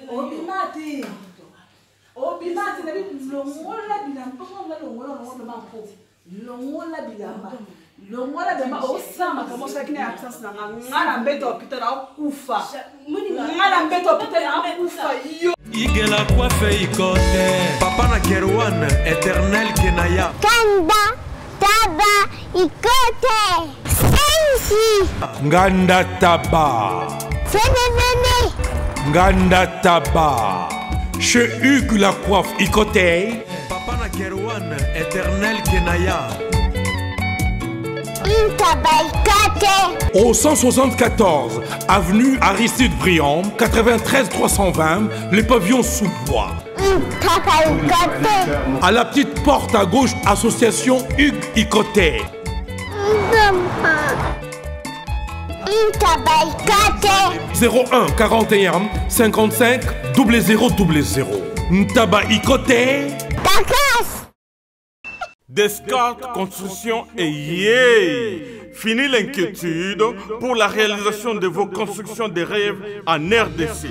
Obimati. Obimati na bi longola bilamba ngo longola ngo mako. Longola bilamba. Longola bilamba o sama kama saki na absence na ngala mbeto hôpital na kufa. Ngala mbeto hôpital na kufa yo. Igela coiffe ikote. Papa na Kerwan éternel Kenaya. Kanda taba ikote. Sensi. Nganda taba. Fenenene. Nganda taba. Chez Hugues la coiffe ikote. Papa na Kerwan éternel Kenaya. Au 174 avenue Aristide Briand, 93 320, les pavillons sous bois. À la petite porte à gauche, association Hugues Ikoté. 01 41 55 0000. Ntaba Ikoté. Descartes Construction et yeah! Fini l'inquiétude pour la réalisation de vos constructions de rêves en RDC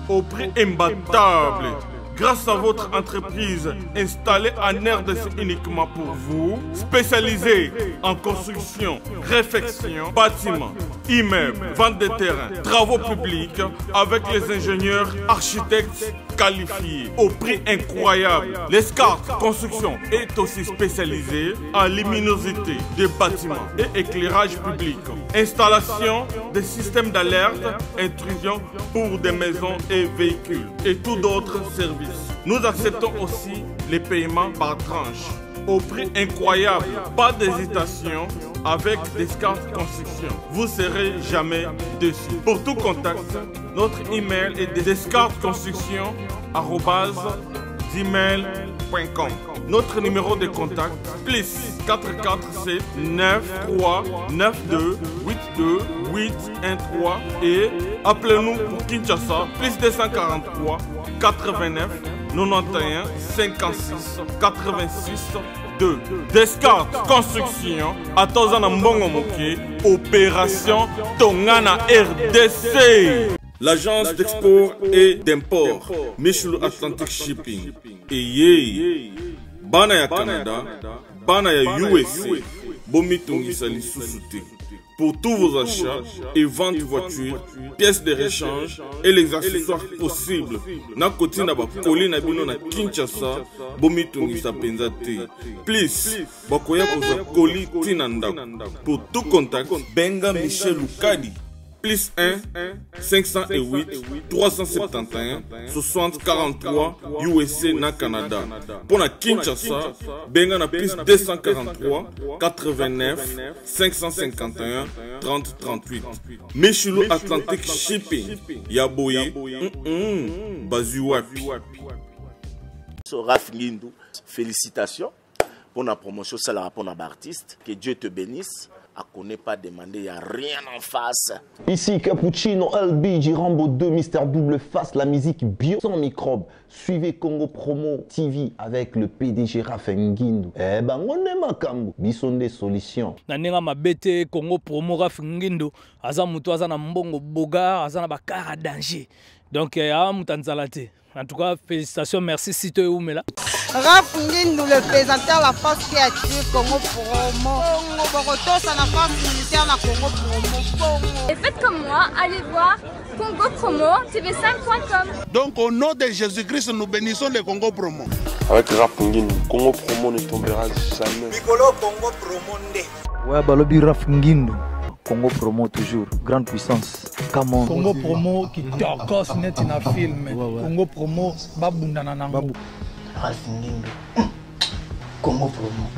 au prix imbattable. Grâce à votre entreprise installée en RDC uniquement pour vous, spécialisée en construction, réfection, bâtiments, immeubles, vente de terrains, travaux publics avec les ingénieurs architectes qualifiés au prix incroyable. Descartes Construction est aussi spécialisée en luminosité des bâtiments et éclairage public, installation des systèmes d'alerte, intrusion pour des maisons et véhicules et tous d'autres services. Nous acceptons aussi les paiements par tranche au prix incroyable. Pas d'hésitation avec Descartes Construction. Vous ne serez jamais déçus. Pour tout contact, notre email est descartesconstruction@gmail.com. Notre numéro de contact plus 447 93 92 82 813 et appelez-nous pour Kinshasa plus 243 89 91 56 86 2. Descartes Construction à Tozana Mbongo Moké, opération Tongana RDC. L'agence d'export et d'import Michel Atlantic Shipping. Et yeah, bana ya Canada, bana ya USA, bomitungisa lisusuti. Pour tous vos achats et ventes de voitures, pièces de rechange et les accessoires possibles. Na koti na ba koli na bino na Kinshasa, bomitungisa penzate. Please, bakoya koza koli tinanda. Pour tout contact, benga Michel Lukadi. Plus 1 508 371 60 43 USA na Canada. Pour la Kinshasa, benga na plus 243 89 551 30 38. Michelo Atlantic Shipping. Yaboye. Bazuwapi. Raf Ngindou, félicitations pour la promotion, c'est la rapport d'artiste. Que Dieu te bénisse. À connaît pas demander, il n'y a rien en face. Ici Cappuccino, LBG, Rambo 2, Mister Double Face, la musique bio sans microbes. Suivez Congo Promo TV avec le PDG Raph Ngindou. Eh ben, on est makambo. Bison des solutions. Nanenga mabete Congo Promo Raph Ngindou. Aza mutu aza na mbongo boga, aza na bakara danger. Donc, ya mutanzalate. En tout cas, félicitations, merci Sito Oumela. Raph Ngindou, le présentateur la force créative Congo Promo. Borotos à la force militaire na Congo Promo. Et faites comme moi, allez voir Congo Promo, tv5.com. Donc au nom de Jésus-Christ, nous bénissons le Congo Promo. Avec Raph Ngindou, Congo Promo ne tombera jamais. Nicolo Congo Promo ndé. Ouais, balobi Raph Ngindou. Congo Promo toujours, grande puissance. Come on. Congo Promo qui torcos net na film. Congo Promo babunda na nango. Raph Ngindou. Congo Promo.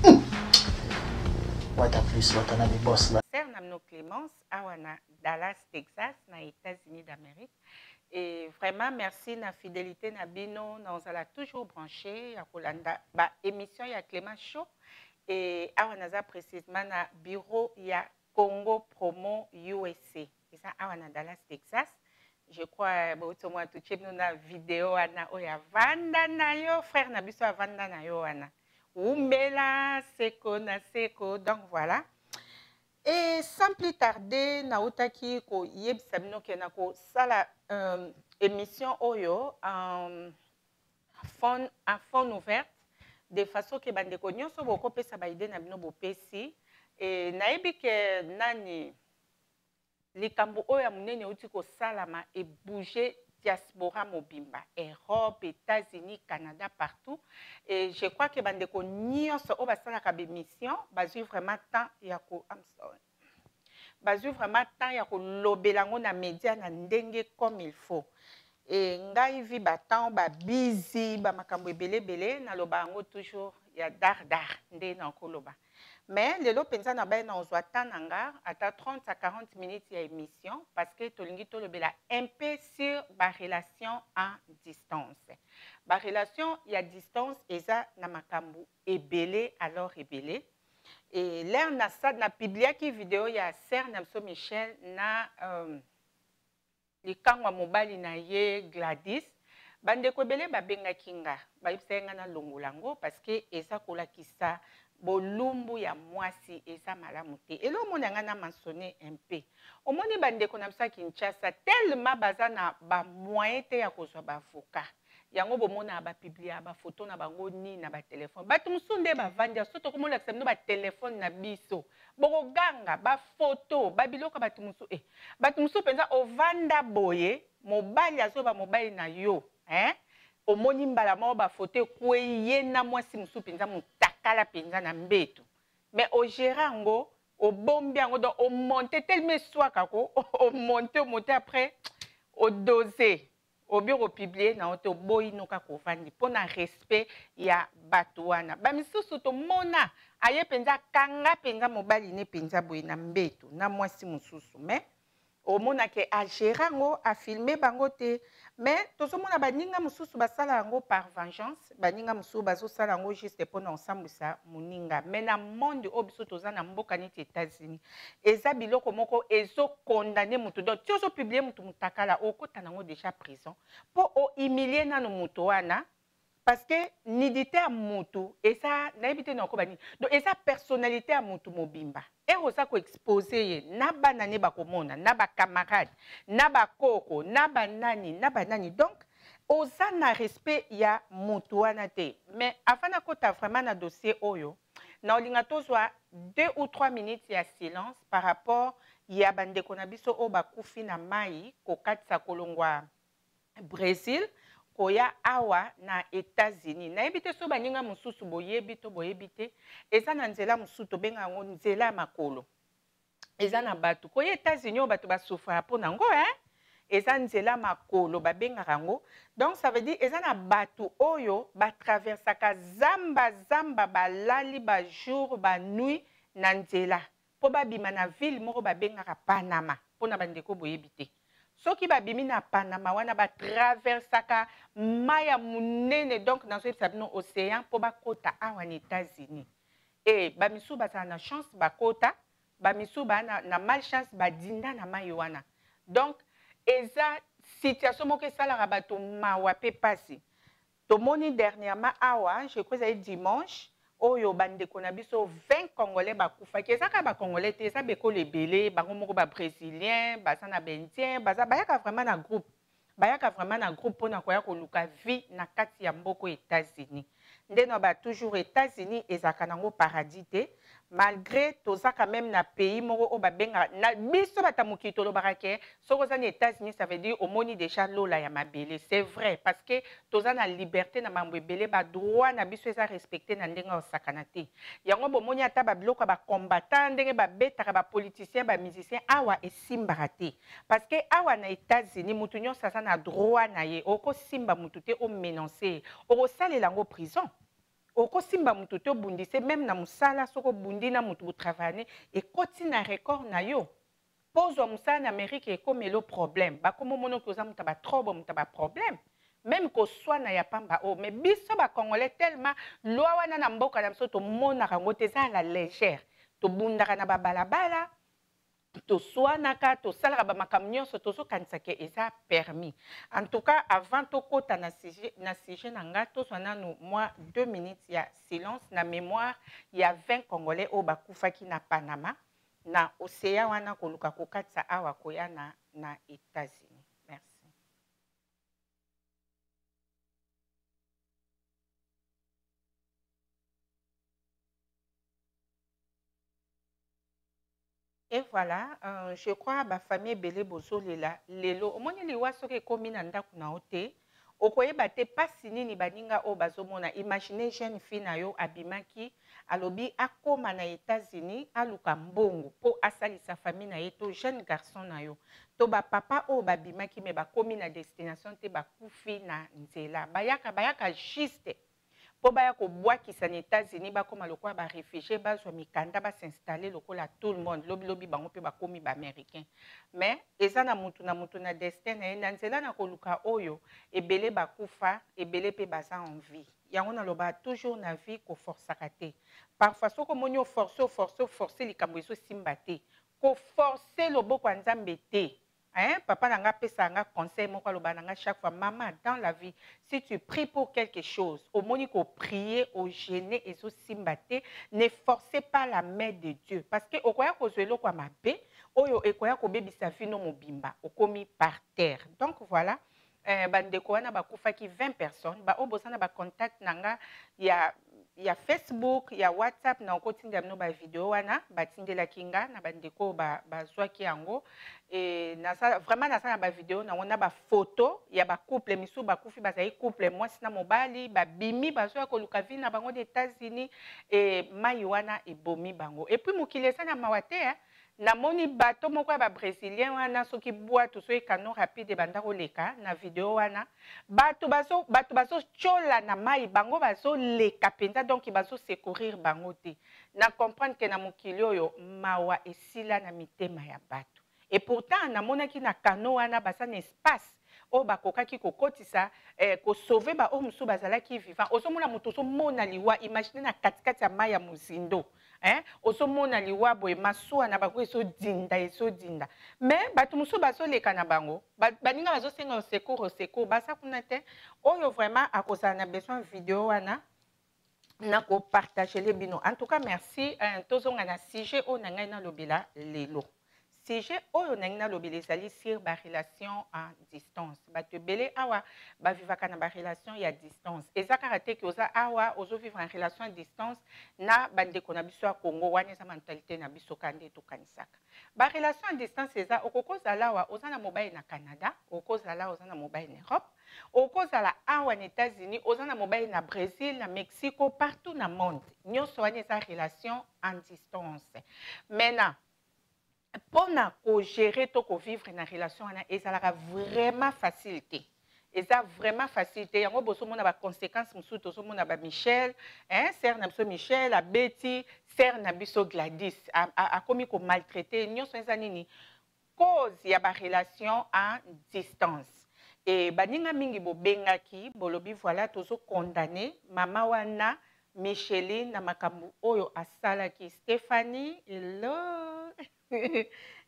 What a plus, what a boss là. Namno Clémence, Awana, Dallas, Texas, na États-Unis d'Amérique. Et vraiment, merci na fidélité na bino, nous allons toujours brancher à Kolanda. Ba émission ya Clément Show et Awana précisément na bureau ya Congo Promo USA. Et ça Awana Dallas, Texas. Je crois que moi tout chip nous na vidéo ana oya vanda na yo frère na biso vanda na yo ana. Umbela seko na seko, donc voilà. Et sans plus tarder, naotaki ko yebsamino ke na ko sala émission Oyo en fond ouverte de façon que bande ko nyonso boko pesa ba idée na bino bo pesi et nayebi ke nani likambo oyo munene uti ko salama et bouger diaspora mobimba Europe, États-Unis, Canada partout et je crois que bande ko nyonso o basala ka émission bazui vraiment temps ya ko bazui vraiment temps ya ko lobelango na média na ndenge comme il faut. Et ngai vi batant ba busy ba makambo ebele na loba ngo toujours ya dar nde na koloba. Mais lelo penza na ba na ozwa tananga ata 30 à 40 minutes ya émission parce que tolingi to lobela un peu sur ba relation à distance. Ba relation ya distance eza na makambo ebele alors ebele. Et l'air na sad na publia ki vidéo ya Sir Namso Michel na likangwa mobali na ye Gladys bande ko bele babenga kinga bayisenga na longolango parce que eza kolakisa bolumbu ya mwasi eza malamu te elo monanga na mentionner un peu omoni bande ko na bisa Kinshasa tellement baza na ba moyen te ya kozwa ba avocat yango bomona ba publier ba photo na bango ni na ba téléphone batu musunde ba vanja soto ko mona ksemno ba téléphone na biso boko ganga ba photo ba biloko batu musu penza ovanda boye mobali azoba mobali na yo omoni mbala mo ba photo ko ye na mwasi musu penza mutakala penza na mbeto mais au gérango au bombi yango donc au monter tellement swaka ko au monter après au doser au bureau publié na oto boyi noka kovandi pona respect ya batuana ba misusu to mona aye penza kanga penza mobali ne penza boyi na mbeto na mwasi mususu mais au mona ke a gérango a filmer bango te mais tozo mona baninga mususu basala yango par vengeance baninga mususu bazo sala yango juste pona ensemble sa muninga mais na monde obiso toza na mboka neti États-Unis eza biloko moko ezo condamner mutu donc tozo publier mutu mutakala okota nango déjà prison po o humilier nano mutu wana parce que nidité a mutu eza naibité na okobani donc eza personnalité a mutu mobimba et osa ko exposer ye na bana ne bakomona na ba camarade na ba koko na ba nani donc osa na respect ya mutu wana te mais afana kota vraiment na dossier oyo na olinga tozwa 2 ou 3 minutes ya silence par rapport ya bande ko na biso o bakufi na mai ko katsa kolongwa Brésil koya awa na États-Unis na ebite so baninga mususu boyebi to boyebite eza na nzela mususu benga ngo nzela makolo eza na batu koya États-Unis o batu basufra po nango eza nzela makolo babenga rango donc ça veut dire eza na batu oyo ba traversaka zamba balali ba jour ba nuit na nzela po babima na ville moko babenga Panama pona bandeko boyebite soki babimi na Panama wana ba traversaka maya munene donc dans ce sabino océan po bakota awa na États-Unis et ba misu ba na chance bakota ba misu ba na malchance ba dinda na mayi wana donc eza situation moko esala bato mawa pe pasi tomoni dernièrement awa je crois que dimanche oyo bande ko na biso 20 congolais bakufa kezaka ba congolais te eza beko lebele bango moko ba brésilien baza na bentien baza bayaka vraiment na groupe pona koya ko luka vie na kati ya mboko États-Unis ndeno ba toujours États-Unis ezaka nango paradis te malgré toza quand même na pays moko o babenga na biso batamuki to lobaka ke soko za na États-Unis ça veut dire au moni déjà lola ya mabele c'est vrai parce que toza na liberté na mambo ebele ba droit na biso eza respecté na ndenga osakana te yango bomoni ata ba biloko ba combattant ndenge ba betaka ba politicien ba musicien awa esimbaka te parce que awa na États-Unis mutu nyonso aza na droit na ye oko simba mutu te o menacer oko salela ngo prison oko simba mutu te bundise même na musala soko bundi na mutu bu travailler et koti na record na yo pose musala na Amérique et comme le problème ba komo mono ko za muta ba trouble muta ba problème même ko soit na ya pamba o mais biso ba congolais tellement loi wana na mboka na biso to mona kango te za la légère to bundaka na ba balabala to soanaka to salaka ba makamnyonso to so kansake eza permis en tout cas avant to kota na sujet na nga to swana no moi 2 minutes ya silence na mémoire ya 20 congolais o bakufaki na Panama na océan wana koluka kokatsa awa koya na États-Unis. Merci. Et voilà, je crois que la famille Belé Bozo Lela, Lelo, au moins les oiseaux qui commis nanda kuna ote, okoye bate pas sini ni baninga o bazomona. Imaginez jeune fille na yo abimaki, alobi akoma na États-Unis, aluka mbongo, po asali sa famille na yeto, jeune garçon na yo. To ba papa o babimaki me ba komi na destination te ba kufi na nzela. Bayaka juste. Po baya ko bwakisa na États-Unis ba koma lokwa ba réfugié ba zo mikanda ba s'installer lokola tout le monde lobi bango pe ba komi ba américain mais eza na mutu na destin na nzela na koluka oyo ebele ba kufa ebele pe baza en vie yango na loba toujours na vie ko forçaka te parfois soko monyo forcer likambo ezo simba te ko forcer loboko nzambe te. Hein? Papa n'a pas ça, un conseil, chaque fois, maman, dans la vie, si tu pries pour quelque chose, au moins qu'il prier, au gêner et au simbaté, ne forcez pas la main de Dieu. Parce que, au quoi que je quoi ma paix, au quoi que bébé sa vie non mobimba, au commis par terre. Donc voilà, bandeko wana ba kufaki 20 personnes, ba obosana ba contact nanga, il y a Facebook, il y a WhatsApp, na okotinde amno ba vidéo wana, batinde la kinga na bandeko ba zwaki yango et na ça vraiment na ça na ba vidéo na ona ba photo, il y a ba couple misu ba kufi ba zai couple moi sina mobali ba bimi ba zwa ko lukavi na bango des États-Unis et maiwana et bomi bango. Et puis mukile ça na mawate na moni bato moko ba brésilien wana soki boa to so ekano rapide banda koleka na vidéo wana bato bazo chola na mai bango bazo leka penza donc bazo secourir bango te na comprendre que na mokili oyo mawa esila na mitema ya bato et pourtant na monaki na kano wana basa na espace o bakokaki kokotisa ko sauver ba o musu bazalaki vivant ozomona moto ozomona liwa imagine na katikati ya mai ya muzindo ozomona liwa boye masuwa na bako eso dinda mais bato musu bazo leka na bango baninga bazo senga secours basa kuna te oyo vraiment akozala na besoin vidéo wana na ko partager les bino en tout cas merci tozonga na sujet o na ngai na lobela lelo. Sujet oyo nangina lobele ezali sur ba relation à distance. Bato belé awa ba vivaka na ba relation ya distance. Eza karate ki oza awa ozo vivre en relation à distance na bandeko na biso ya Congo wana eza mentalité na biso kande to kanisaka. Ba relation à distance eza okokozala awa oza na mobile na Canada, okozala oza na mobile na Europe, okozala awa na États-Unis, oza na mobile na Brésil, na Mexico, partout na monde. Nyonso wana eza relation en distance. Maintenant pour gérer to vivre une relation et ça a vraiment facilité. Et ça vraiment facilité. Il y a des conséquences musuto somo na ba Michel, sœur na biso Michel, la Betty, sœur na biso Gladys a commis ko maltraiter nyonso eza nini cause ya ba relation à distance. Et baninga mingi bo bengaki bolobi voilà tozo condamné mama wana Micheline na makambu oyo asalaki Stéphanie hello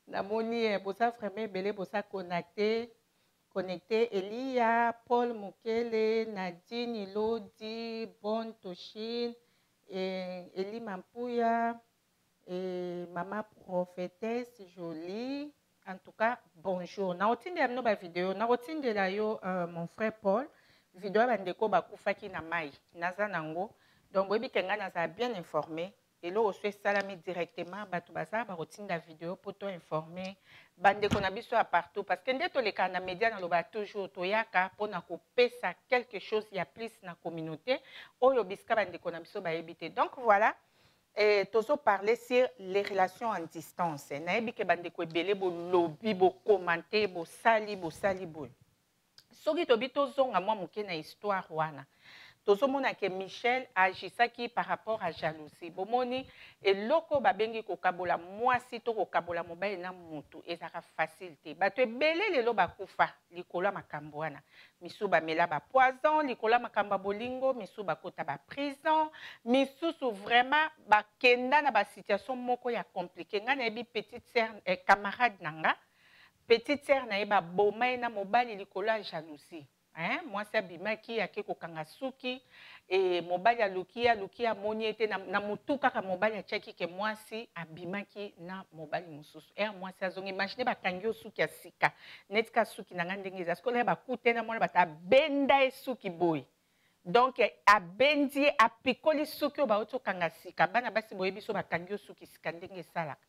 namoni bosa vraiment belé bosa connecté Elia Paul Mukele Nadine Lodi Bon Toshine Eli Mampuya et maman prophétesse jolie en tout cas bonjour na otinde amno ba vidéo na otinde la yo mon frère Paul vidéo bandeko bakufaki na mai naza nango donc boyebi kenga naza bien informé. Et là, on se salami directement, batubasa, barotine la vidéo pour te informer. Bande qu'on a besoin partout. Parce que dès que les canaux médias, on va toujours toyaka pour na couper ça quelque chose, il y a plus dans la communauté. Ou yobiska bande qu'on a besoin d'éviter. Donc voilà, et toujours parler sur les relations en distance. Naebi ke bande ko belé bo lobby, bo commenter, bo sali bo. Soki tobi tozonga moi muke na histoire wana. Tozomona que Michel agisaki par rapport à jalousie. Bomoni et loko babengi ko kabola mwasi to ko kabola mobile na mutu ezaka facilité. Bato ebele lelo bakufa likolo makambo wana. Misu ba mela ba poison likolo makamba bolingo, misu ba kota ba prison, misusu vraiment ba kenda na ba situation moko ya compliqué. Nga na bi petite sœur camarade nanga. Petite sœur na eba bomai na mobile likolo ya jalousie. Moi c'est bimaki yake ko kangasuki et mobile ya lukia moni ete na mutuka ka mobile ya cheki ke mwasi abimaki na mobile mususu moi c'est azongi imagine ba kangio suki ya sika netika suki na ngandenge za skola ba kutena mona bata benda suki boy Donc a bendi a pikoli suki o ba oto kanga sika bana basi boyebi so bakangi suki sika ndenge salaka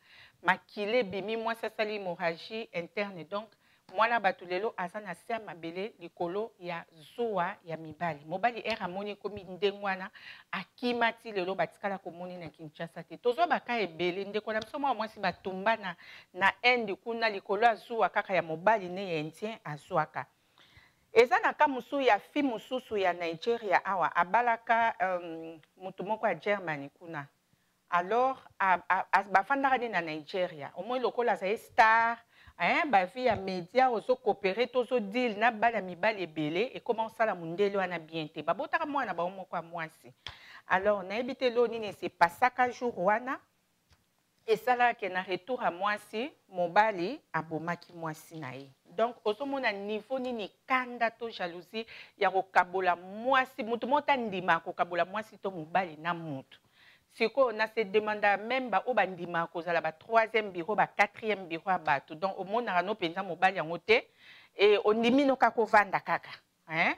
makile bimi moi ça sali hémorragie interne. Donc moi la batulelo azana sia mabele likolo ya zoa ya mibali mobali era moni komi ndengwana akimati lelo batikala ko moni na Kinshasa te tozo baka ebele ndeko na biso moi si batumba na ende kuna likolo azoa kaka ya mobali ne ya intien azoaka. Eza na ka musu ya fi mususu ya Nigeria awa abalaka mutu moko ya Germany kuna. Alors bafandaka na Nigeria au moins lokola za star ba vi ya media ozo coopérer tozo deal na bala mibali ebele et comment ça la mundele wana bien te babotaka mwana ba moko mwasi. Alors na ebite lo nini c'est pasaka jour wana et ça là que na retour à mwasi mobali abomaki mwasi na ye. Donc ozomona niveau nini kanda to jalousie ya kokabola mwasi mutu mota ndima kokabola mwasi to mobali na mutu. Siko na se demanda même ba obandima kozala ba 3e bureau ba 4e bureau à bato. Donc au monde no penza mobali yango te et ondimi no kako vanda kaka hein.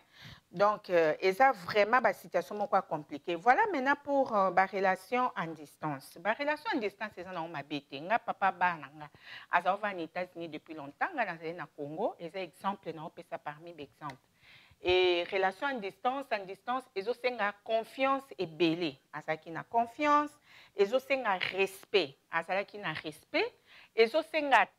Donc eza vraiment ba situation moko compliquée. Voilà maintenant pour ba relation en distance. Ba relation en distance eza na o mabete nga papa bana nga azova en États-Unis depuis longtemps nga na Congo eza exemple na opesa parmi d'exemple. Et relation en distance, ils ont confiance et belé. Azaki na confiance, ils ont respect. Azaki na respect, ils ont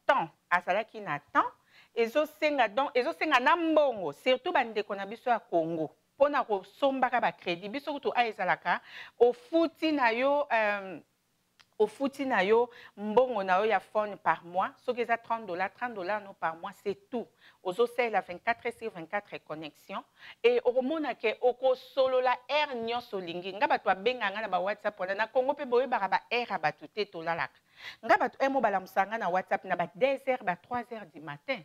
temps. Azaki na temps, ils ont nambongo. Surtout bande qu'on a biso à Congo. Pona ko sombaka ba crédit. Biso kutu a ezalaka. Au fouti na yo. Au fouti na yo mbongo na yo ya phone par mois, ce qui est à $30 non par mois, c'est tout. Aux océans la 24/24 connexion et au mona ke oko solo la air nyo solingi ngaba to benga na ba WhatsApp na Congo pe boye ba air abatute to lalaka ngaba to emo bala musanga na WhatsApp na ba 2h ba 3h du matin.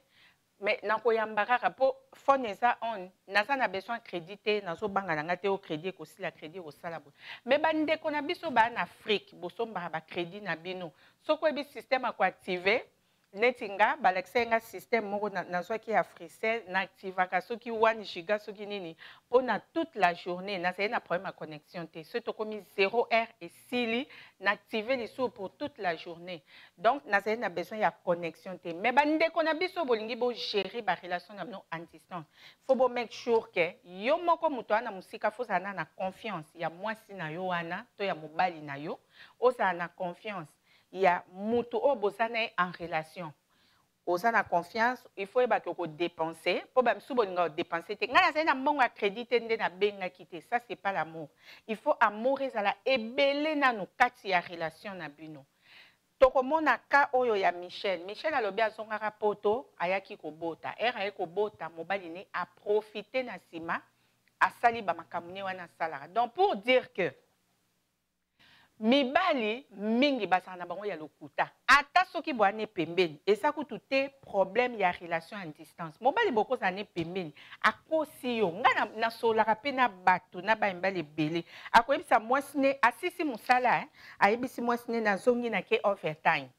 Mais nako yambaka po phone eza on naza na besoin crédité nazo banga na ngate au crédit ko si la crédit au salabo mais bande ko na biso ba en Afrique bosomba ba crédit na bino soko ebi système ko activer netinga balexenga système moko nazo ki Africell na activaka soki 1 giga soki nini pona toute la journée na c'est un problème à connexion te ce to komi 0 heure et sili na activer les sous pour toute la journée. Donc na c'est besoin ya connexion te mais bande ko na biso bolingi bo gérer ba relation na no en distance. Faut bo make sure que yo moko muto na musika faut ça na confiance ya mwasi na yo wana to ya mobali na yo oza na confiance. Il y a mutu o bosana en relation. Osana confiance, il faut que dépenser. Pour même si on dépenser, ngana na mbongo crédité nde na benga kité. Ça c'est pas l'amour. Il faut amour ezala ebele na no kati ya relation na bino. Tokomona ka oyo ya Michel. Michel alobi azongaka poto ayaki kobota. Era ekobota mobali ne a profiter na sima asali ba makamune wana salara. Donc pour dire que mibali mingi basana bango ya lokuta ata soki boane pembeni esa kutute problème ya relation en distance mobali boko zane pembeni akosi yo ngana na solaka pe na bato na ba mbali belé akoyebisa mwasine asisi musala ayebisi mwasine na zongi na ke overtime.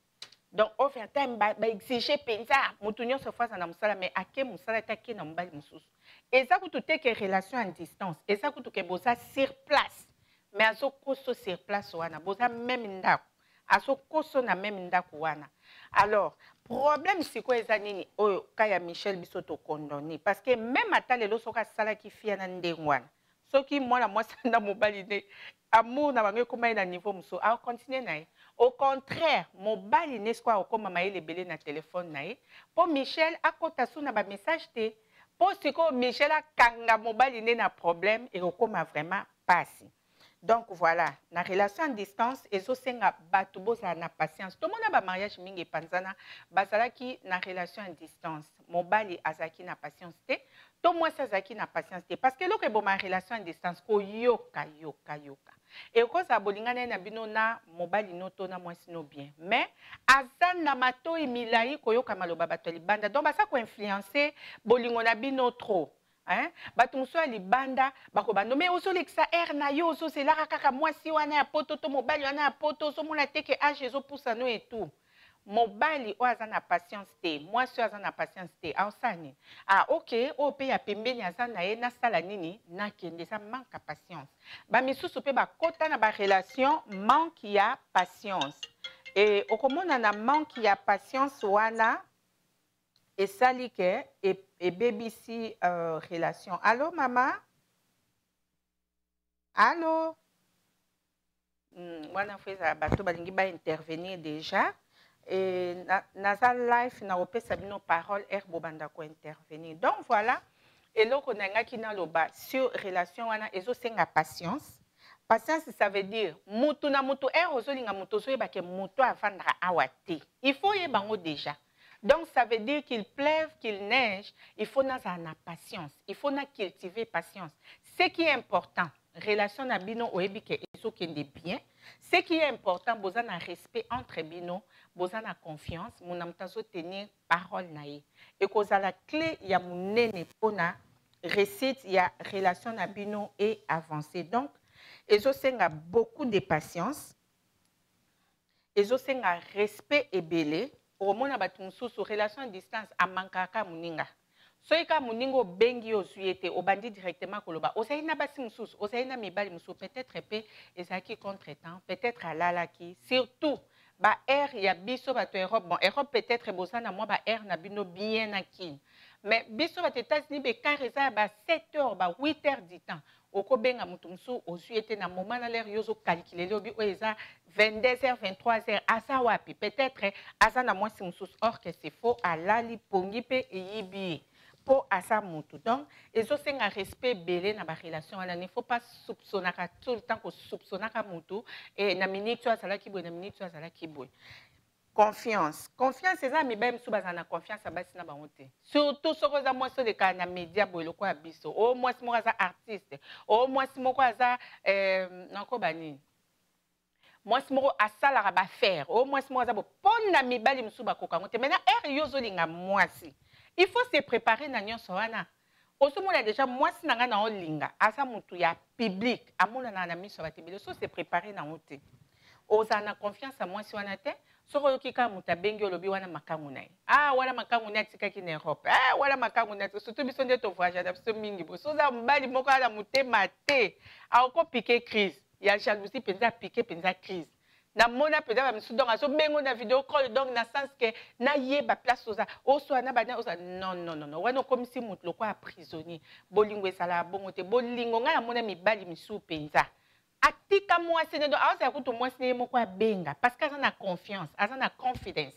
Donc overtime ba exiger penza mutu nyonso fasa na musala mais ake musala take na mobali mususu esa kutute ke relation en distance esa kutuke bosa sur place. Mais azo koso sur place wana boza même ndako azo koso na même ndako wana. Alors problème c'est quoi ezanini oyo kaya Michel biso to condamné parce que même ata lelo soka sala ki fia na ndengwana soki mwana mwasi na mobali ne amour na bango koma na niveau muso a continuer nae au contraire mobali ne squwa okoma maile belé na téléphone nae po Michel akota suna ba message te po siko Michel akanga mobali ne na problème et okoma vraiment passi. Donc voilà, la relation à distance et so senga batu boza na patience. Tout le monde a ba mariage mingi panzana basala ki na relation à distance. Mobali azaki na patience te, to moi azaki na patience te parce que lo ke bo ma relation à distance ko yoka. Et ko sa bolingana na bino na mobali no to na moi sino bien. Mais azana mato emilai ko yoka maloba bato libanda. Donc basa ko influencer bolingo na bino trop. Hein batumso ali banda bako bando mais oso lexa air na yo oso c'est là kaka mwasi wana ya poto to mobali wana ya poto so mona teke age zo poussa no et tout mobali o aza na patience te mwasi o aza na patience te aosani ok o pe ya pembeni aza na ye nasala nini nakende eza manque ya patience bamisusu mpe bakota na barelation manque ya patience e okomona na manque ya patience wana esali ke ebebisi relation. Allo mama? Allo? Wana feza bato balingi ba intervenir déjà. Et naza live na opesa bino parole herbo banda ko intervenir. Donc voilà, et loko nangaki na loba sur relation wana ezosenga patience. Patience ça veut dire mutu na mutu ozolinga mutu soyeba ke mutu avandra awate. Il faut yebango déjà. Donc ça veut dire qu'il pleuve, qu'il neige, il faut na patience, il faut na cultiver patience. Ce qui est important, relation na bino oyebi ke ezokende bien. Ce qui est important, vous avez un respect entre bino, vous avez une confiance, vous avez tenir parole naïe. Et que la clé, il y a mon nene pour la réussite, il y a relation na bino et avancer. Donc, ils ont beaucoup de patience, ils ont un respect et belé. Au moment où relation à distance, à mankaka muninga. Soika muningo bengi ozuete obandi directement koloba osaina basi mususu osaina mibali mususu peut-être pe ezaki contretemps peut-être alalaki surtout ba air ya biso bato Europe bon Europe peut-être bosana moi ba air na bino bien akine mais biso bato États-Unis be kareza ba 7h ba 8h du temps okobenga mutu mususu ozuete na moment na l'air yozo calculer lobi o eza 22h 23h asa wapi peut-être asa na moi si mususu or que c'est faux alali pongi pe yibi pour asa mutu. Donc, ils ont un respect belé dans la relation. Il ne faut pas soupçonner tout le temps que soupçonner mutu et na minute tu as ça qui boit, na minute tu as ça qui boit. Confiance. Confiance, c'est ça, mais même si on a confiance, ça va na bangote. Surtout ce que moi sur les cas na média boy le quoi abisso. Au moins si moi ça artiste. Au moins si moi ça nako bani. Moi si moi asala ba faire. Au moins si moi ça bon na mibali msuba kokangote. Maintenant yozo linga moi si. Il faut se préparer na nyonso wana. Osomona déjà moi si nanga na olinga asa mutu ya public amona na miso batibele so se préparer na ote. Ozana confiance à moi si wana te soko yokika muta bengi olobi wana makangu nae. Wana makangu na tikaki na Europe. Wana makangu na surtout biso nde to voyage da biso mingi bo. So za mbali moko ala mutema te. Ako piquer crise. Ya jalousie penza piquer penza crise. Na mona peut-être même sous donc aso bengo na vidéo call donc na sens que na yeba place oza oso na bana oza non wana comme si mutu lokwa prisonnier bolingo esala bongo te bolingo nga na mona mibali misu penza atika mwasi ne do aza kutu mwasi ne moko abenga parce que azana confiance azana confidence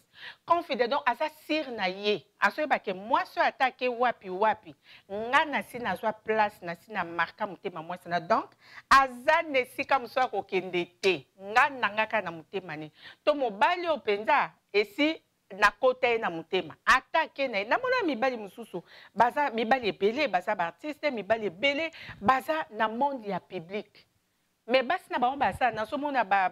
donc aza sir na ye aso yeba ke mwasi attaquer wapi nga na si na zwa place na si na marka mutema mwasi na donc aza nesika muso akokende te nga nangaka na mutema ne to mobali openza esi na kote na mutema attaquer na mona mibali mususu baza mibali ebele baza ba artiste mibali ebele baza na monde ya public. Mais basi na ba basa na so mona ba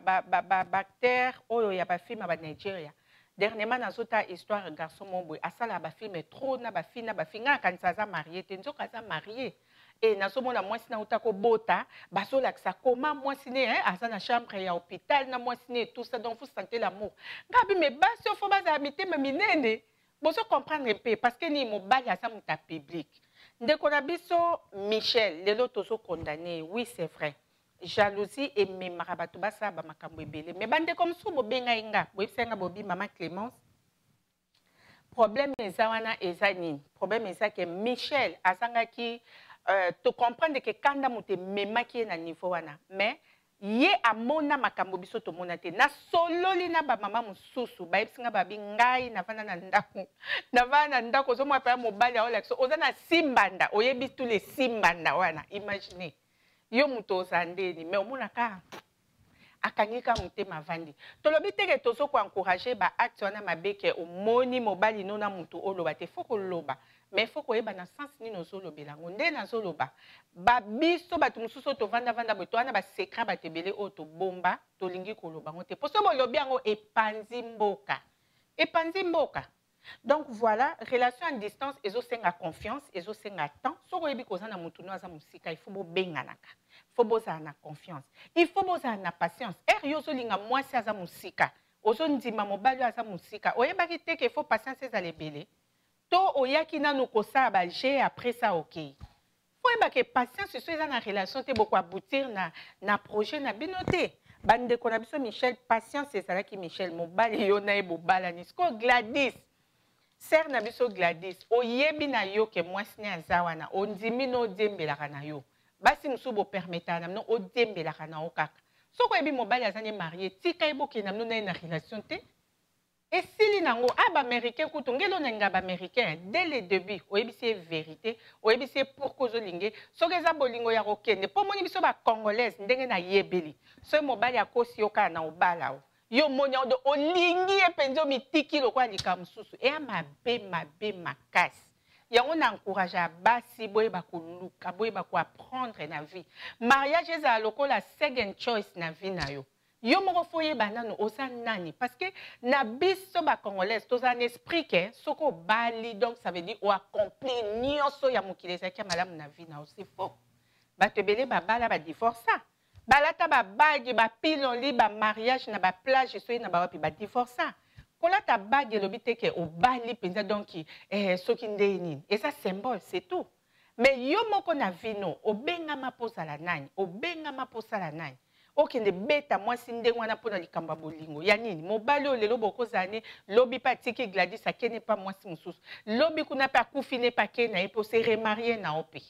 acteur oyo ya ba film ba Nigeria. Dernièrement na zota histoire garçon mon boy asala ba film trop na ba fille nga kanisa za marié te nzoka za marié et na so mona mwasi na utako bota baso laksa comment mwasi ne asa na chambre ya hôpital na mwasi ne tout ça donc faut sentir l'amour. Ngabi mais basi faut baza habiter ma minene. Boso comprendre un peu parce que ni mobali asa muta public. Ndeko na biso Michel lelo tozo condamné oui c'est vrai. Jalousie et même marabatu basa ba makambo ebele mais bande comme sou bobenga inga boisenga bobi maman Clémence problème ezawana ezani problème eza que Michel azanga ki to comprendre que kanda muté memaki na niveau wana mais ye amona makambo biso to monate na sololi na ba mama mususu ba esinga babi ngai na vana na ndako zo mo pa mobali a olakso ozana simbanda oyebi tous les simbanda wana imaginez yo muto zandeni mais omona ka akangika mutema vandi tolobi teke tozo ko encourager ba acte wana mabeke omoni mobali nona mutu oloba te foko loba mais foko yeba na sens ni nozo lobela ngonde na zo loba ba biso batu mususu to vanda boto wana ba secret batebele o to bomba to lingi ko loba ngote poso bo lobi yango epanzi mboka. Donc voilà, relation à distance, ils ont la confiance, ils ont la temps. Si vous avez besoin de musika, il faut benganaka, il faut la confiance, il faut la patience. Moi si aza musika, ozondima mobali aza musika oyebaki te qu'il faut patience ezala ebele to oyaki nanu kosala baje après ça ok faut yebake patience so eza na relation te boko aboutir na projet na bino te bandeko na biso Michel patience ezalaki Michel mobali yo na ye bobalani siko Gladys ser na biso Gladys oyebi na yo ke mwasi ne aza wana ondimi no odiembelaka na yo basi mosusu bopermetaka na mino odiembelaka na yo kaka soko oyebi mobali aza ne marié tika eboke na mino na ye na relation te esili nango ba-américain kutu ngelo nenga ba-américain dès le début oyebisi vérité oyebisi pourquoi ozolinge soki eza bolingo ya kokende mpo moni biso ba-congolaise ndenge na yebeli soki mobali akosi yo kaka na obala o yo moni odo olingi ye mpenza omitiki lokola likambo mosusu eya mabe makasi yango na encourage basi boyeba koluka boyeba koapprendre na vie mariage ezala lokola second choice na vie na yo yo moko fo yeba nano oza nani parce que na biso ba-congolaise toza un esprit ke soko bali donc ça veut dire oaccomplir nyonso ya mokili ezalaki ya malamu na vie na yo c'est faux bato ebele babala badivorça balata babage bapiloli bamariage na baplage soki na bawapi badivorça kolata bage elobi te ke obali mpenza donc soki ndeye nini eza symbole c'est tout mais yo moko na vino obengama pozala nani obengama posala nani okende beta mwasi ndenge wana mpona likambo ya bolingo ya nini mobali oyo lelo bokozala ne lobi mpe atiki Gladys akende mpa mwasi mosusu lobi kuna mpe akufi ne mpe akende na ye mpo se remarie na yo mpe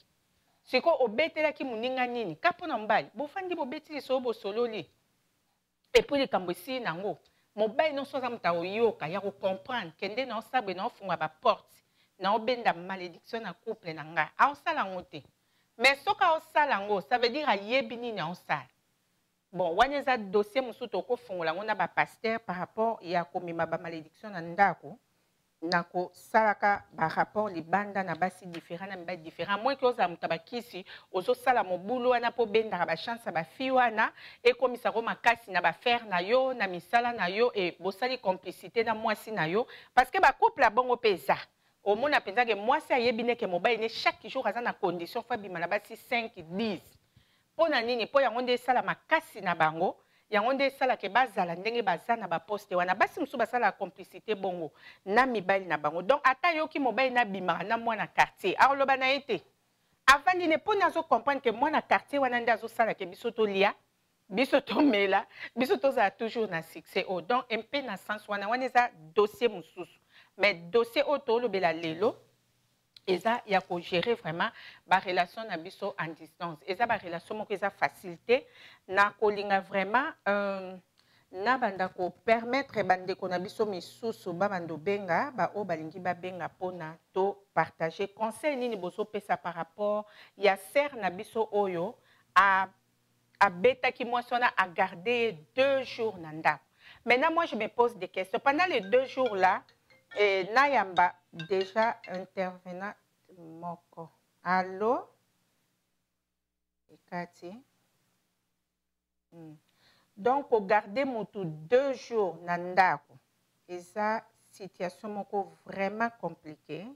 siko obetelaki moninga nini ka mpona mobali bofandi bobeti liso bosololi epui likambo esili nango mobali nyonso aza moto aoyoka ya kocomprendre kende na osabwe na ofunga baporte na obenda malédiction na couple na ngai aosala yango te mais soki aosala yango ça veut dire ayebi nini aosala bon wana eza dossier mosusu tokofungola yango na bapaster par rapport ya komema bamalédiction na ndako na kosalaka barapport libanda na basi différent na mibali différent moi ke ozala moto bakisi ozosala mobulu wana mpo obendaka bachance ya bafille wana ekomisako makasi na bafere na yo na misala na yo e bosali complicité na mwasi na yo parce que bacouple ya bongo mpe eza omona mpenza ke mwasi ayebi neke mobali ne chaque jour aza na condition fo abima na basi 5 10 mpo na nini mpo yango nde esala makasi na bango yango nde esalaka bazala ndenge baza na baposte wana basi mosusu basalaka complicité bongo na mibali na bango donc ata yoki mobali nabimaka na mwana quartier aoloba na ye te avandi ne mpona azocomprendre ke mwana quartier wana nde azosalaka biso tolia biso tomela biso tozala toujours na succès oyo donc mpe na sens wana eza dossier mosusu mais dossier oyo toolobela lelo eza ya ko gérer vraiment ba relation na biso en distance eza ba relation moko eza facilité na kolinga vraiment na banda ko permettre bandeko na biso misusu ba bando benga ba o balingi ba benga pona to partager conseil nini boso pesa par rapport ya ser na biso oyo a beta qui moi sona a garder 2 jours na ndako. Maintenant moi je me pose des questions pendant les 2 jours là et Nayamba déjà intervenant moko. Allô? Ekati. Donc au garder motu 2 jours nandako. Et ça situation moko vraiment compliquée.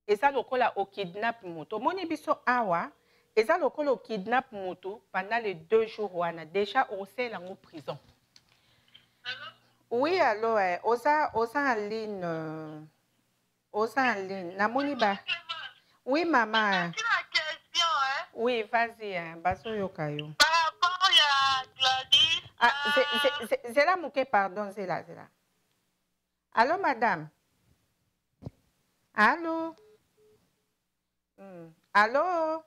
Et ça lokola au kidnap moto. Moni biso awa et ça lokola au kidnap moto pendant les 2 jours wana déjà au sein la prison. Oui, alors, osa en ligne. Osa en ligne. Namoni ba. Oui, maman. Oui, vas-y, baso yokayo. Par rapport à Gladys. Ah, Zela Mouké, pardon, Zela. Allô, madame. Allô. Allô.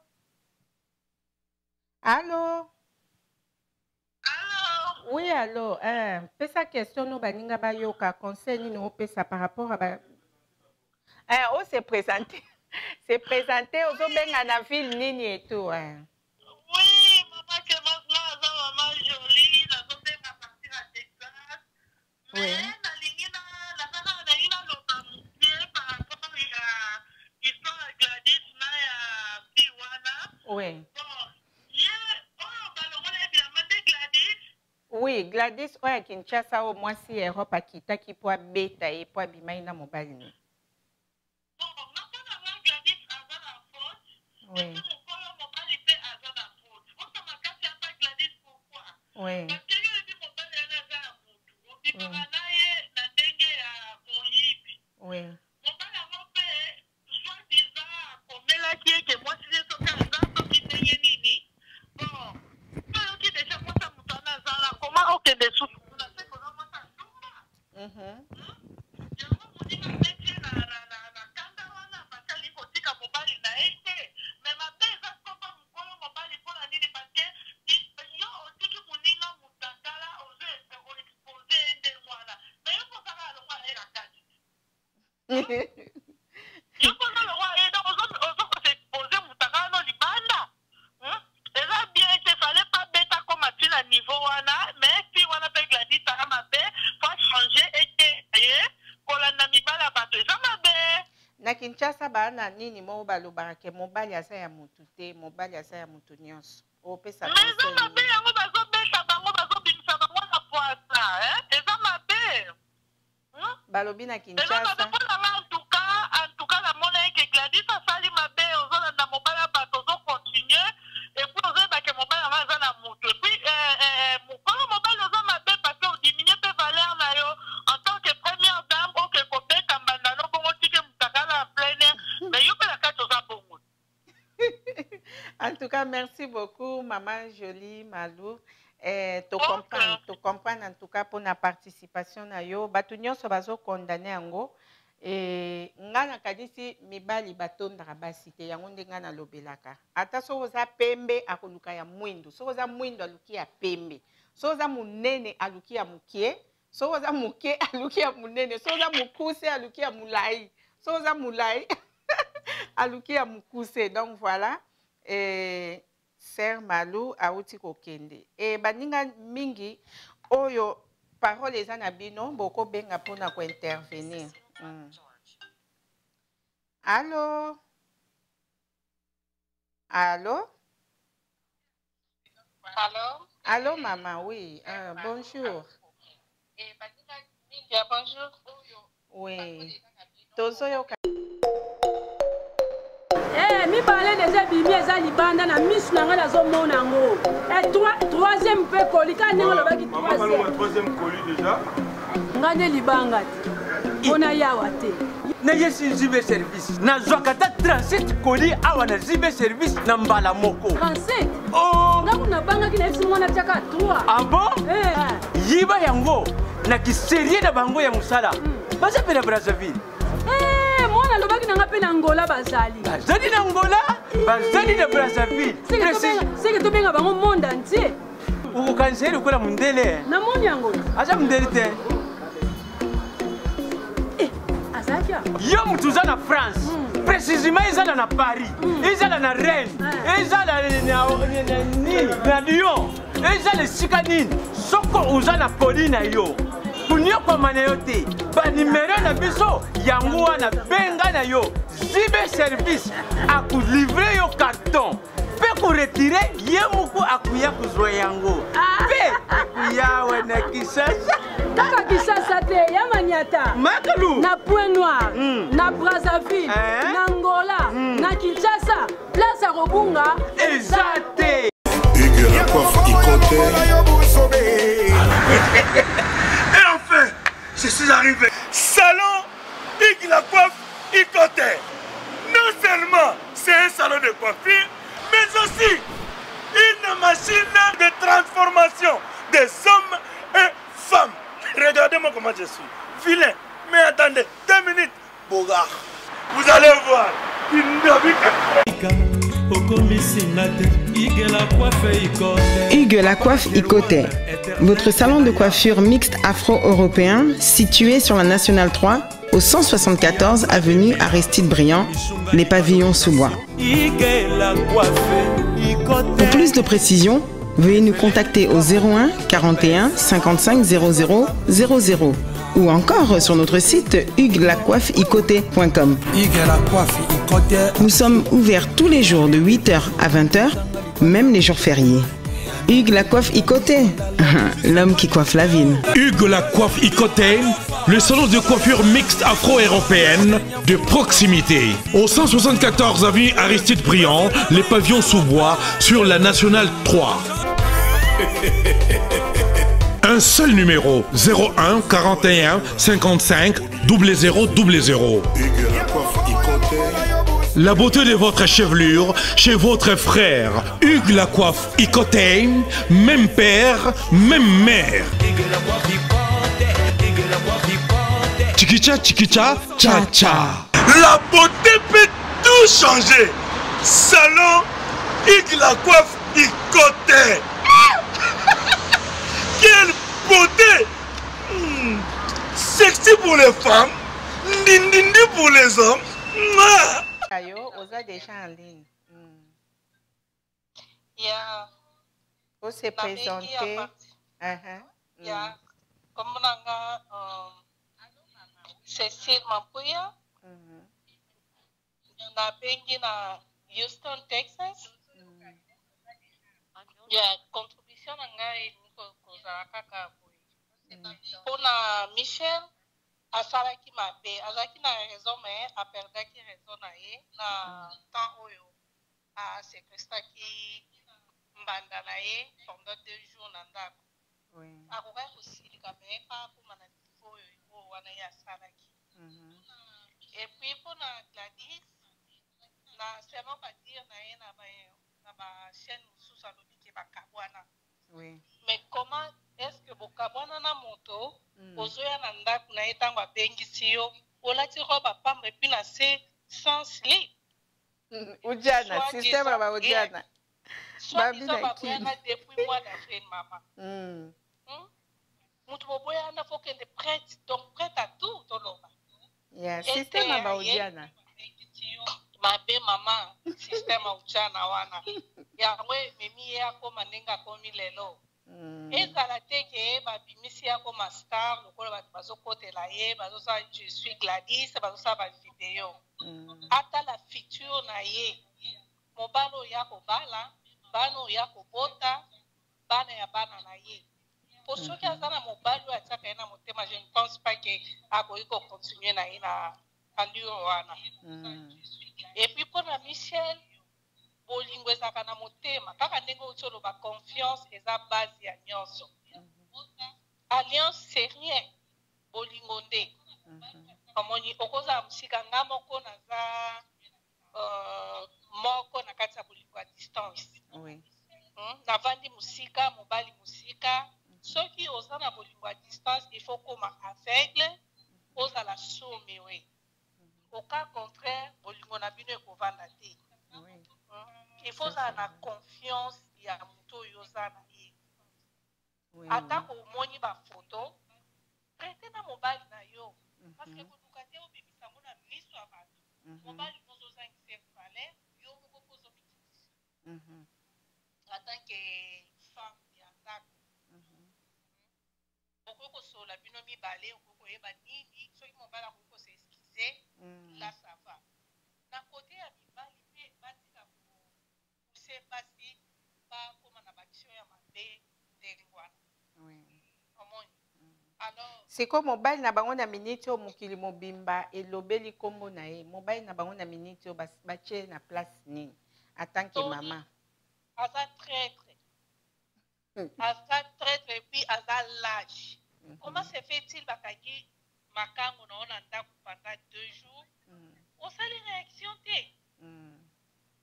Allô. Oui, alors, pesa question no baninga ba yoka conseil ni no pesa par rapport à ba on s'est présenté. C'est présenté aux benga na ville nini et tout hein. Oui, maman que maman jolie, la zone à partir à Texas. Oui. La ligne par rapport à l'histoire de Gladys na Tiwana. Oui. Bon, oui, Gladys oya Kinshasa au moi si Europe akita ki po beta et po bimai na mobile ni. Bon, maintenant Gladys a la faute. Oui. Mon mobile peut avoir la faute. On s'en m'a cassé à Gladys pourquoi? Oui. Parce que Kinshasa bana nini mo balobaka ke mobali asa ya mutu te, mobali asa ya mutu nyonso. Opesa conseil. Eza mabe yango bazobeta bango bazobimisa bango na poasa, eza mabe. Balobi na Kinshasa. Eza mabe mpona en tout cas la mona eke Gladys asali mabe ozolanda mobali ya bato ozocontinue epuis ozoyebake mobali yango aza na mutu epuis mokolo mobali oza mabe parce odiminue mpe valeur na yo en tant que première dame oke kobeta mbanda no bongo tike mutakala ya plein air mais yo mpe na kati oza bongo. En tout cas, merci beaucoup, Maman Jolie Malou. Tu comprends en tout cas pour la participation na yo. Batu nyonso bazo condamné yango. Ngana kadisi mibali batondaka basi te yango nde ngana lobelaka. Ata so oza pembe akoluka ya mwindo. So oza mwindo aluki ya pembe. So oza munene aluki ya mukie. So oza mukie aluki ya munene. So oza mukuse aluki ya mulai. So oza mulai aluki ya mukuse. Donc voilà. Sœur Malou auti kokende. Baninga mingi oyo parole eza na bino boko benga pona ko intervenir. Allô? Allô? Allô? Allô maman, oui. Bonjour. Bonjour. Oui. Tozoyo mi parle déjà bimi eza libanda na misu na nga nazomona yango. Troisième mpe koli ka ndenge olobaki troisième colis déjà. nga nde libanga te mpona yawa te. Neye si zibe service nazwaka ta 37 colis awa na zibe service na mbala moko. 37? Oh! Nga kuna bangaki na yesu mwana tiaka 3. Ah bon? Yiba yango na kiserie na bango ya musala. Baza pe na Brazzaville. Mwana lobaki nanga pe na Angola bazali. Bazali na Angola, bazali na Brazzaville. Seke tobenga bango monde entier. Ukokanseli ukola mundele. Na moni yango. Acha mundele te. Azakia. Yo mutuza na France. Précisément ezala na Paris. Ezala na Rennes. Ezala na Lyon. Ezala sika nini. Soko uza na Colina yo. Kunyo kwa maneyote, ba numero na biso yango wana benga na yo. Zibe service akulivre yo carton. Pe ko retirer ye muku akuya kuzwa yango. Pe akuya wana Kinshasa. Kaka Kinshasa te ya Maniata. Makalu. Na Point Noir, na Brazzaville, na Angola, na Kinshasa, place à Robunga. Exacte. Igela coiffe Ikote. Et enfin, je suis arrivé. Salon Igela coiffe Ikote. Non seulement c'est un salon de coiffure, mais aussi une machine de transformation des hommes et femmes. Regardez-moi comment je suis. Vilain. Mais attendez, 2 minutes. Bogard. Vous allez voir. Hugues la coiffe Ikote, votre salon de coiffure mixte afro-européen situé sur la Nationale 3 au 174 avenue Aristide Briand, les pavillons sous bois. Pour plus de précisions, veuillez nous contacter au 01 41 55 00 00 ou encore sur notre site huguelacoiffeikote.com. Nous sommes ouverts tous les jours de 8h à 20h, même les jours fériés. Hugues la coiffe Ikote, l'homme qui coiffe la ville. Hugues la coiffe Ikote, le salon de coiffure mixte afro-européenne de proximité. Au 174 avenue Aristide Briand, les pavillons sous bois sur la Nationale 3. Un seul numéro, 01 41 55 00 00. La beauté de votre chevelure chez votre frère. Hugues la coiffe Ikote, même père, même mère. Chikicha, chikicha, cha cha. La beauté peut tout changer. Salon Hugues la coiffe Ikote. Quelle beauté! Sexy pour les femmes, ndindindi pour les hommes. Ayo, oza déjà en ligne. Faut se présenter. Comme Cécile Mampouya. na bengi na Houston, Texas. Ya contribution na ngai kozala kaka boye. Mpona Michel asalaki mabe, azalaki na raison mais aperdaki raison na ye na temps oyo asequestraki mbanda na ye pendant 2 jours na ndako. Akokaki kosilika me pa akóma na niveau oyo wana ye asalaki. Et puis mpona Gladys na seulement badire na ye na bachaîne mosusu alobi ke bakabwana. Mais comment est-ce que bokabwana na moto ozoya na ndako na ye ntango abengisi yo olati robe apamba epuis na se sans slip? Ujana, système aba ujana. Soi-disant baboyana depuis mois d'avril, maman. Mutu boboyana faut kende prête, donc prête à tout toloba. Yeah, système aba ujana. Mabe mama, système ujana wana. Yango memi ye akoma ndenge akomi lelo. Ezala te ke babimisi akoma star lokola bato bazokotela ye bazosala je suis Gladys bazosala bavideo. Ata la future na ye mobali oyo ya kobala bana oyo ya kobota bana ya bana na ye po soki aza na mobali oyo atiaka ye na motema je ne pense pas ke akoki kocontinue na ye na allure wana. Epuis mpona Michel bolingo ezalaka na motema kaka ndenge outi oloba confiance eza base ya nyonso. Alliance c'est rien bolingo nde omoni okozala mosika nga moko naza moko na kati ya bolingo ya distance. Navandi mosika mobali mosika soki oza na bolingo ya distance il faut koma aveugle ozala sourd we au cas contraire bolingo na bino ekovanda te. Il faut ozala na confiance ya moto oyo oza na ye atako omoni bafoto prete na mobali na yo parce que koluka te obimisa ngo na miso ya bato mobali ozozangisa efale yo moko kozobikisa en tant que femme ya ndako okoki kosola bino mibale okoki koyeba nini soki mobali akoki kose eskize la ça va na kote ya mibali mpe batika kopuse basi bakóma na baction ya mabe ndenge wana omoni. Siko mobile na bango na minute oyo mokili mobimba elobeli kombo na ye mobile na bango na minute oyo batie na place nini en tant que maman? Aza traître. Aza traître et puis aza lâche. Comment se fait-il bakaki makango na ona ndako pendant 2 jours? Osali réaction te.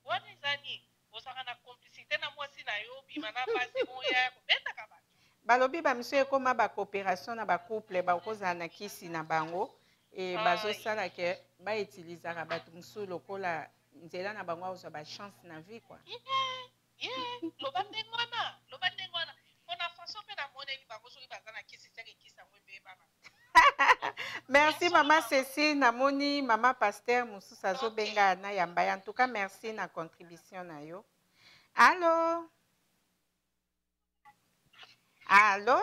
Wana ezani ozaka na complicité na mwasi na yo bima na basi moya kobetaka bato. Balobi bamiso ekoma bacoopération na bacouple bakozala na kisi na bango e bazosala ke bautilisaka bato mosusu lokola nzela na bango azwa bachance na vie quoi. Loba ndenge wana mpona façon mpe namoneli bango soki baza na kisi teke kisi yango ebebana. Merci maman Cécile namoni maman Pasteur mosusu azobenga na yamba en tout cas merci na contribution na yo. Allô? Allô?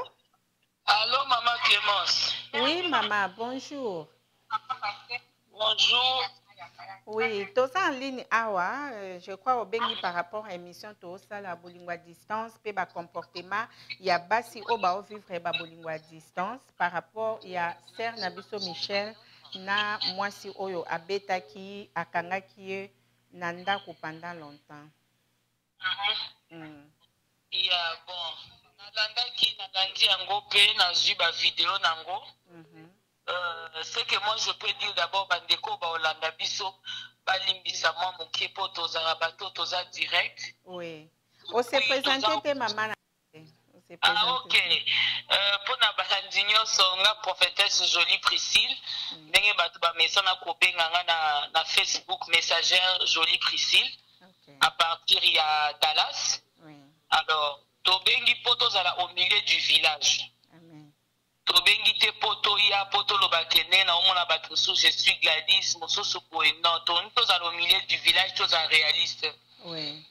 Allô, maman Clémence. Oui, maman, bonjour. Bonjour. Oui, tout ça en ligne, je crois au béni par rapport à l'émission, tout ça, la bolingo à distance, puis le comportement, il y a basi au ba vivre la bolingo à distance, par rapport, il y a Sœur Nabiso Michel, na moi si oyo abeta ki, akanga ki, nanda ko pendant longtemps. Il y a bon. Nalandi yango pe nazwi ba vidéo nango. Ce que moi je peux dire d'abord bandeko ba olanda biso balimbisa mwa moke po tozala bato toza direct. Oui. On s'est présenté te maman. Ok. Pour na balandi nyonso nga prophétesse Jolie Priscille. Ndenge bato ba mesana kobenga nga na Facebook messagère Jolie Priscille. À partir ya Dallas. Alors tobengi poto zala au milieu du village. Amen. Tobengi te poto ya poto lo bakene na omona batusu je suis Gladys mosusu boye non to zala au milieu du village to za réaliste. Oui.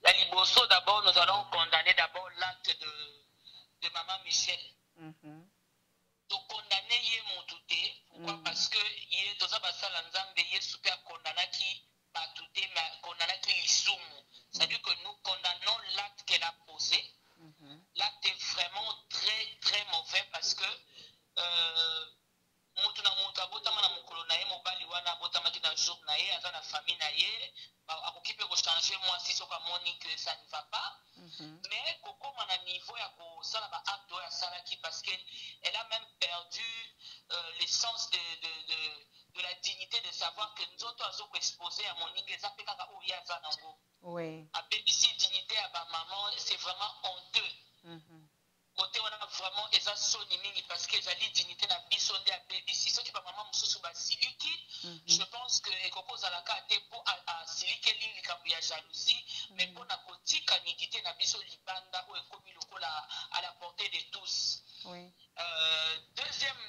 La liboso d'abord nous allons condamner d'abord l'acte de maman Michel. To condamner ye montouté pourquoi parce que ye toza basala nzambe ye super condamnaki ba mais condamné l'isumu. C'est-à-dire que nous condamnons l'acte qu'elle a posé. L'acte est vraiment très très mauvais parce que mutu na mutu abotama na mokolo na ye mobali wana abotamaki na jour na ye aza na famille na ye akoki mpe kochanger mwasi soki amoni que ça ne va pas mais kokoma na niveau ya kosala baacte oyo asalaki parce qu'elle a même perdu l'essence de la dignité de savoir que nzoto azokoexpose ya moninga eza mpe kaka oyo ye aza nango abebisi dignité ya bamaman c'est vraiment honteux. Côté on a vraiment eza soni mingi parce que ezali dignité na biso nde abebisi soki bamama mosusu basiliki je pense que ekoko ozalaka te mpo asilikeli likambo ya jalousie mais mpo na kotika nidité na biso libanda oyo ekomi lokola à la portée de tous. Deuxième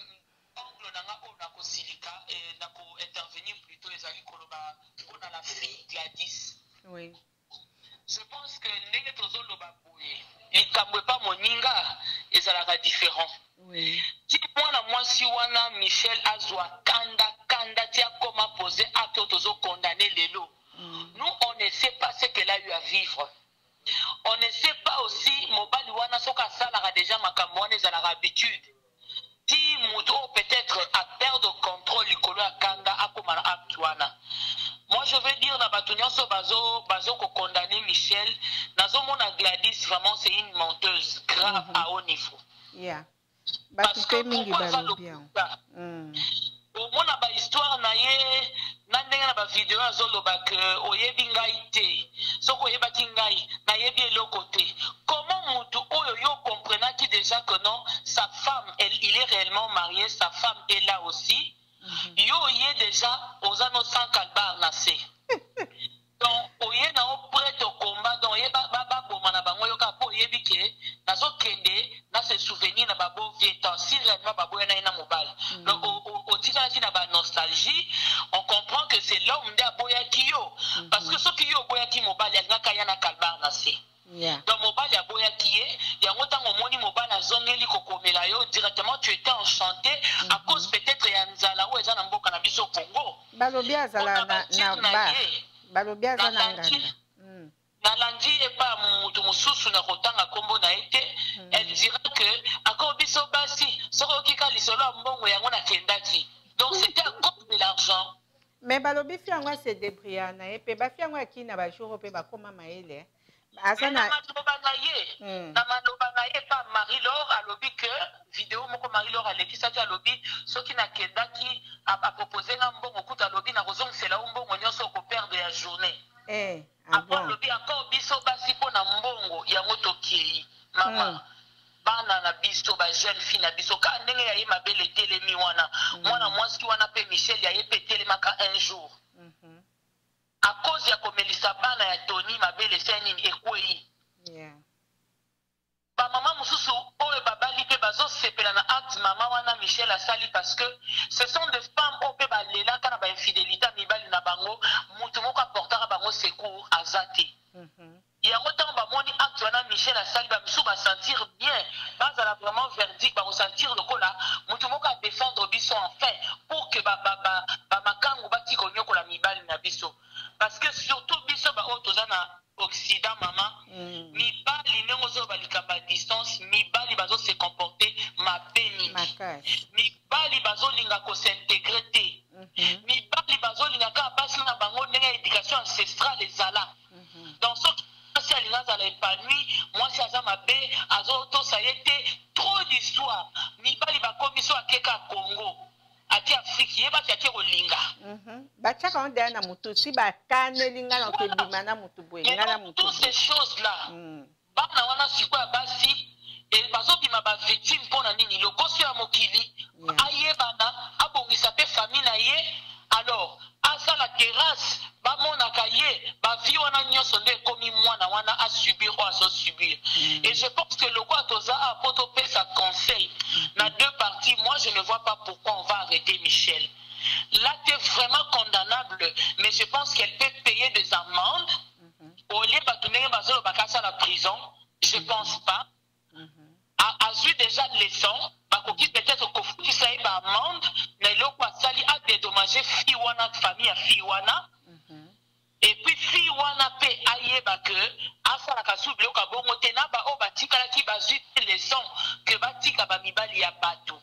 angle nanga oyo na kosilika na ko-intervenir plutôt ezali koloba mpona la fille Gladys. Je pense que ndenge tozoloba boye likambo epa moninga ezalaka différent. Ti mwana mwasi wana Michel azwa kanda ti akoma poser acte oyo tozokondamne lelo. Nous on ne sait pas ce qu'elle a eu à vivre. On ne sait pas aussi mobali wana soki asalaka déjà makambo wana ezalaka habitude. Ti mutu oyo peut-être a perdre contrôle likolo ya kanda akoma na acte wana. Moi je veux dire na bato nyonso bazo ko condamner Michel nazomona Gladys vraiment c'est une menteuse grave à haut niveau. Parce que pourquoi ça le omona ba histoire na ye na ndenge na ba vidéo azoloba que oyebi ngai te soko oyebaki ngai na yebi eloko te. Comment mutu oyo yo comprenaki déjà que non sa femme il est réellement marié, sa femme est là aussi. Yo yé déjà aux anneaux sans calbar nassé. Donc oye na o prête au combat donc ye baba bomana bango yo ka po yebi ke nazo kende na se souvenir na babo vieta si réellement babo na ina mobile. Donc au tika na ba nostalgie, on comprend que c'est l'homme de aboya kiyo parce que ce qui yo boya ki mobile ya kaya na calbar nassé. Donc mobile aboya kiye ya ngotango moni mobile azongeli kokomela yo directement tu étais enchanté à cause peut-être ya nzala ou eza na mboka na biso Congo. Balobi azala na ba balobi azala na nganda. Na lundi et pas mutu mususu na kotanga kombo na ete elle dira que ako biso basi soko kika lisolo mbongo yango na kendaki. Donc c'était à cause de l'argent. Mais balobi fiango se débriana et pe ba fiango aki na ba jour pe ba koma maele. Asana na maloba na ye pa Marie-Laure alobi que vidéo moko Marie-Laure alekisaki alobi soki na kendaki a proposé na mbongo kuta alobi na kozongisela mbongo nyonso ko perdre ya journée. Après alobi encore biso basi po na mbongo yango tokei mama bana na biso ba jeune fille na biso ka ndenge ya ye mabele telemi wana mwana mwasi wana pe Michel ya ye pe telemaka un jour. À cause ya komelisa bana ya Tony mabele seni ekwei. Ba mama mususu oyo babali pe bazo sepela na acte mama wana Michel asali parce que ce sont des femmes au pe balela kana ba infidélité mibali na bango mutu moko apportera bango secours azate. Yango tant ba moni acte wana Michel asali ba misu ba sentir bien bazala vraiment verdict ba ressentir lokola mutu moko a défendre biso enfin pour que ba makangu bati konyoko la mibali na biso parce que surtout biso ba otozana Occident maman mibali nengo zo balikamba distance mibali bazo se comporter mabeni mibali bazo linga ko s'intégrer te mibali bazo linga ka basi na bango ndenge éducation ancestrale ezala dans ce si alinga zala épanoui moi si aza mabe azo to ça y était trop d'histoire mibali bakomi so akeka Congo ati Afrique yeba ati kolinga bachaka on na mutu si bakane linga na kebima na mutu boye ngala mutu toutes ces choses là bana wana sikoya basi et bazobima ba victime pona nini lokoso ya mokili ayebana abongisa pe famille na ye alors asa la terrasse ba monaka ye ba vie wana nyonso nde komi mwana wana a subir ou a so subir et je pense que le roi toza a potopé sa conseil na deux parties. Moi je ne vois pas pourquoi on va arrêter Michel. L'acte est vraiment condamnable mais je pense qu'elle peut payer des amendes au lieu de tourner bazolo bakasa la prison. Je pense pas a vu déjà de leçon bakoki peut-être kofuti sa ba amende na eloko asali a dédommager fille wana famille ya fille wana et koyeba que asalaka su biloko ya bongo te na baoyo batikalaki bazwi leson ke batika bamibali ya bato.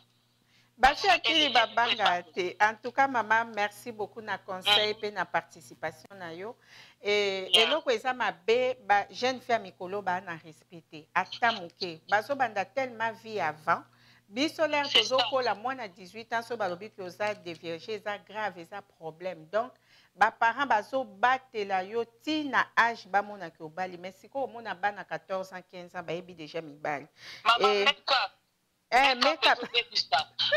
Bafi akili babanga te. En tout cas, maman, merci beaucoup na conseil et na participation na yo. Et eloko eza mabe ba jeune fille mikolo ba na respecter. Ata muke. Bazo banda tellement vie avant. Biso l'air tozo kola mwana 18 ans so balobi que oza dévierger eza grave eza problème. Donc ba parents bazo batela yo ti na âge ba mona ke obali. Mais siko mona bana 14 ans 15 ans ba yebi déjà mibali. Et make-up.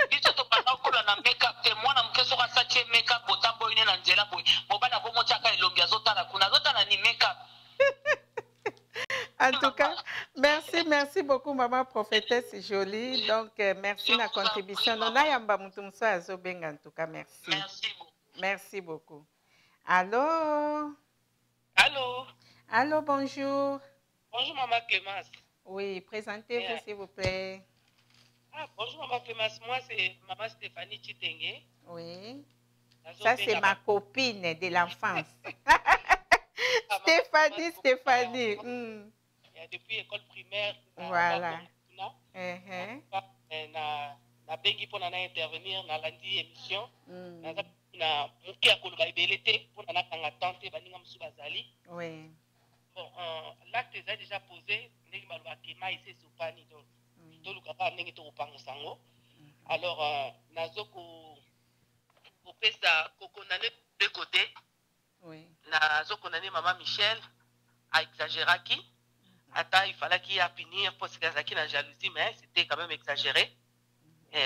Biso to panda kola na make-up te mwana mkeso ka sache make-up botambo ine na nzela boy. Mobana bongo chaka elongi azotala kuna azotala ni make-up. En tout cas, merci beaucoup, maman prophétesse, c'est joli. Donc, merci la contribution. Non, yamba mutumso azobenga, en tout cas, merci. Merci beaucoup. Allô? Allô? Allô, bonjour. Bonjour, maman Clémence. Oui, présentez-vous, s'il vous plaît. Ah, bonjour, maman Clémence. Moi, c'est maman Stéphanie Chitenge. Oui. Ça, c'est ma copine de l'enfance. Stéphanie. Depuis l'école primaire. Voilà. Na bengi pour intervenir dans lundi émission. Na muki ya koloba ebelete pour na kanga tante baninga musu bazali. Oui. Bon, l'acte est déjà posé, ndenge baloba kema ici sopani donc. To lukaka ndenge to kopanga sango. Alors nazo ko pesa ko condamner de côté. Oui. Nazo condamner maman Michel a exagéré. Attends, il fallait qu'il y ait punir pour ce qu'il a jalousie, mais c'était quand même exagéré.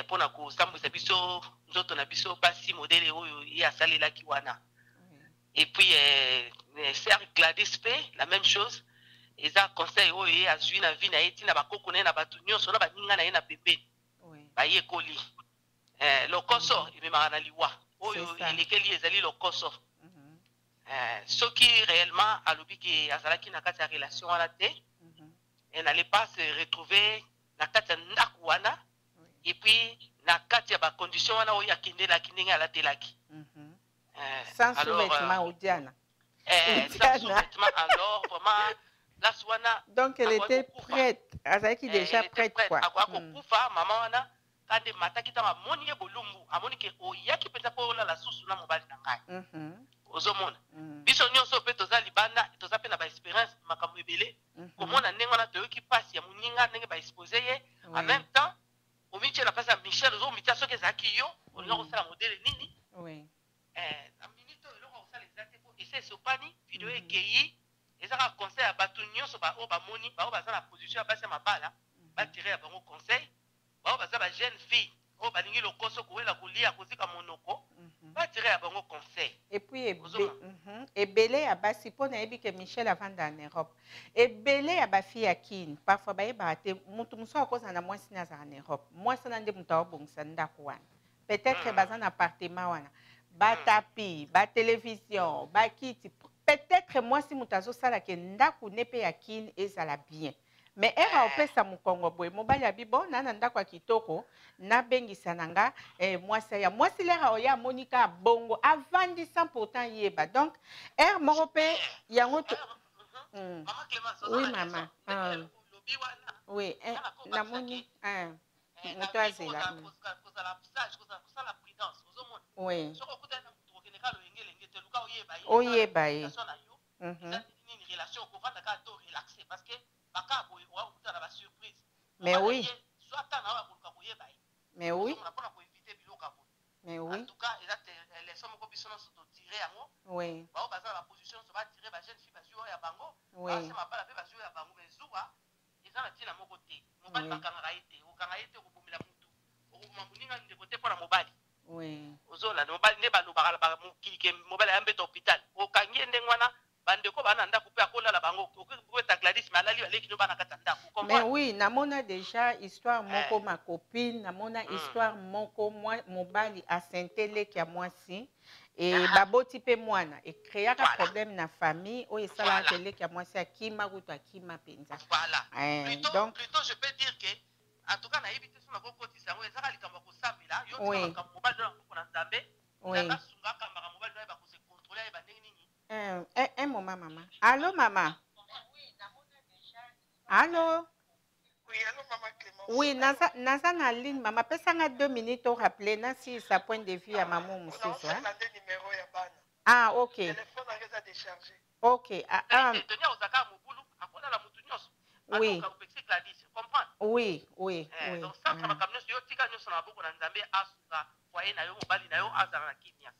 Pour na ko sambu sabiso nzoto na biso pasi modèle oyo ya salela kiwana. Et puis Sœur Gladys P, la même chose. Et ça conseil oyo ya zui na vie na eti na bakoko na batu nyonso na baninga na ye na bébé. Oui. Ba ye koli. Lokoso imemaka na liwa. Oyo elekeli ezali lokoso. Ce qui réellement a l'objet que azalaki na kati ya relation wana te. Elle n'allait pas se retrouver na kati ya ndaku wana. Et puis na kati ya ba condition wana oyo akende la kinenga la telaki. Sans sous-vêtement ou Diana. Sans sous-vêtement alors vraiment la soana. Donc elle était prête. Azalaki déjà prête quoi. Akwa kufa maman wana kande mata kitama moni ye bolumbu amoni ke oyaki peza ko la susu na mobali na ngai. Ozomona biso nyonso pe toza libanda toza pe na ba expérience makambo ebele komona ndenge wana toyoki pasi ya muninga ndenge ba exposer ye en même temps omitie na pasi ya Michel ozo mitia soki ezalaki yo olinga kosala modele nini na minute oyo eloko kosala exacte po ese esopani video ekeyi ezaka conseil ya bato nyonso baoyo bamoni baoyo baza na position ya basi ya mabala batire ya bango conseil baoyo baza ba jeune fille oyo balingi lokoso kowela kolia kozika monoko batire ya bango conseil. Et puis ebele ya basi mpo nayebi ke Michel avanda en Europe ebele ya bafi ya kini parfois bayebaka te motu mosusu akozala na mwasi na azala en Europe mwasi wana nde moto aobongisa ndako wana peut-être baza na appartement wana batapi batelevizio bakiti peut-être mwasi moto azosalaka ndako ne mpe ya kini ezala bien. Mais era opesa mukongo boye mobali ya bibo nana ndako ya kitoko nabengisa nanga mwasi lera oya monika bongo avandi sans pourtant yeba donc moko pe yango to oui maman oui namoni moto azela oui oyeba ye mais oui. Mais oui. Mais oui. En tout cas, les sommes qu'on puisse nous tirer à moi. Oui. Bah, on va dans la position, on va tirer ma jeune fille, bah, sur ya bango. Oui. C'est ma balle, bah, sur ya bango, mais zoua, ils ont la tienne à mon côté. Mon balle, ma canaraïté, au canaraïté, au boumi la moutou. Au mouninga, de côté pour la mobile. Oui. Au zola, le mobile n'est pas nous barra, mon qui est mobile à un bête hôpital. Au kangi, ndengwana. Mais oui, namona déjà histoire moko ma copine, namona histoire moko moi mobali asentele kia mwasi et baboti pe mwana et créer un problème na famille ou esala tele kia mwasi akima kuto akima penza. Voilà. Plutôt je peux dire que en tout cas na éviter sur ma côté ça ouais ça likamba ko samila yo ka mobali na ko na nzambe. Oui. Na sunga ka mobali na ba ko se contrôler ba nini. Un moment, maman. Allô, maman? Allô? Oui, allô, maman Clémence. Oui, naza na ligne, maman. Pesanga 2 minutes au rappeler, na si sa point de vue à maman Moussou. On a un numéro ya bana. Ah, ok. Le téléphone a déchargé. Ok. Oui. Oui, oui, oui. Donc ça,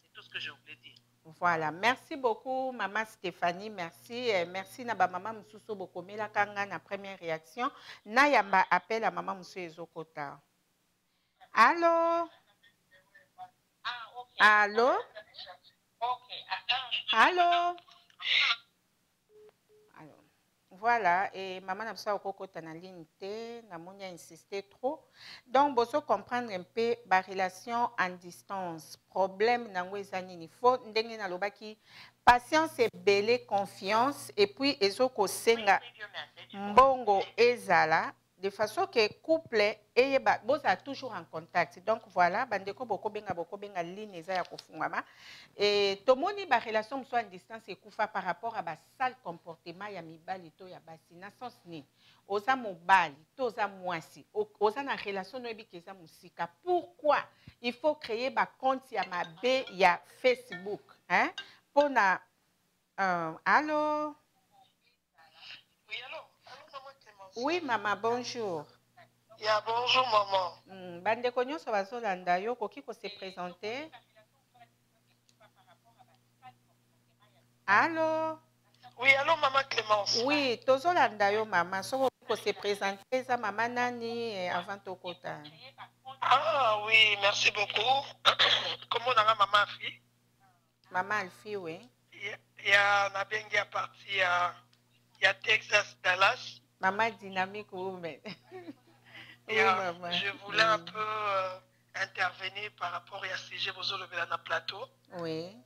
c'est tout ce que je voulais dire. Voilà, merci beaucoup maman Stéphanie, merci. Merci na ba maman Moussou Bokomela kanga na première réaction. Na yamba appel à maman Moussou Ezokota. Allô? Allô? Allô? Voilà, et maman n'a pas encore na ligne T, n'a pas insisté trop. Donc, vous comprendre un peu la relation en distance. Problème dans les années, il faut ndenge na lobaki patience et belle confiance et puis ezoko senga mbongo ezala de façon que couple et vous êtes toujours en contact. Donc voilà, bandeko boko benga ligne eza ya kofungama et tomoni ba relation soit en distance et kufa par rapport à ba sale comportement ya mibali to ya basi na sens ni oza mobali to oza mwasi oza na relation no ebikeza musika. Pourquoi il faut créer ba compte ya mabe ya Facebook hein pour na allô? Oui, allô? Allô, maman Clémence. Oui, maman, bonjour. Yeah, bonjour, maman. Bande konyo so bazolanda yo koki ko se présenter. Allô? Oui, allô, maman Clémence. Oui, tozolanda yo maman, so ko se présenter ça maman nani avant tokota. Ah oui, merci beaucoup. Comment on a maman Alfie? Maman Alfie, oui. Il y a na bengi à partir il y a Texas, Dallas. Maman dynamique woman. Oui, maman. Je voulais un peu intervenir par rapport à ce sujet vous avez dans le plateau. Oui.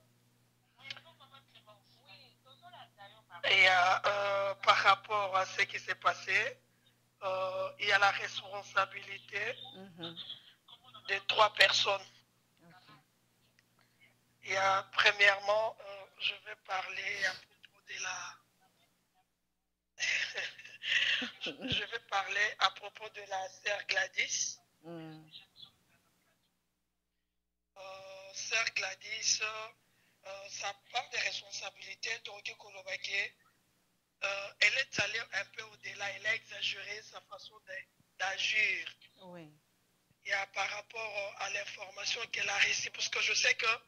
Et par rapport à ce qui s'est passé, il y a la responsabilité de 3 personnes. Il y a premièrement, je vais parler à propos de la... je vais parler à propos de la sœur Gladys. Sœur Gladys, sa part de responsabilité, elle est allée un peu au-delà, elle a exagéré sa façon d'agir. Oui. Et par rapport à l'information qu'elle a reçue, parce que je sais que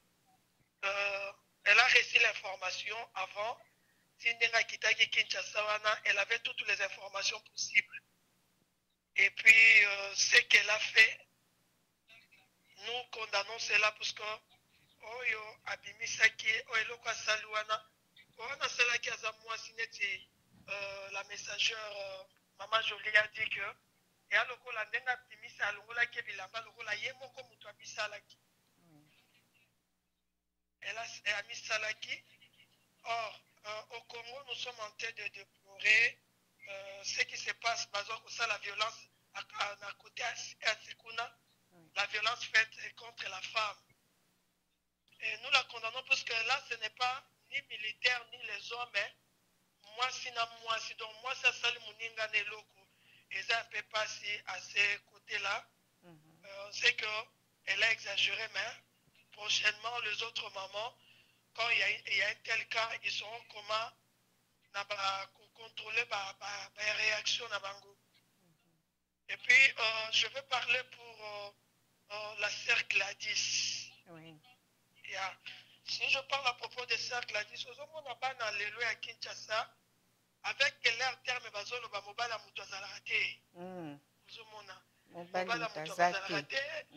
elle a reçu l'information avant. Elle avait toutes les informations possibles. Et puis, ce qu'elle a fait, nous condamnons cela parce que Oyo Abimisaki, Oyo Saluana, Oana Salaki Azamwa Sineti, la messagère Maman Jolie a dit que et alors que la nena Bimisa Longola Kebilamba, Longola Yemo comme Mutuabisalaki. Elle a mis Salaki. Or, au Congo, nous sommes en train de déplorer ce qui se passe, ça, la violence à côté à Sekuna, la violence faite contre la femme. Et nous la condamnons parce que là, ce n'est pas ni militaire ni les hommes, mais moi, si donc moi, ça, Sali Mouninga Neloko, et ça ne peut pas si à ces côtés-là. On sait qu'elle a exagéré, mais prochainement, les autres mamans, quand il y a un tel cas, ils seront comment contrôler la réaction à Bango. Et puis, je vais parler pour la sœur Gladys. Oui. Yeah. Si je parle à propos de sœur Gladys, on a pas dans les lois à Kinshasa, avec leur terme, bazolo ba mobala mutazalate. Mobala mutazalate.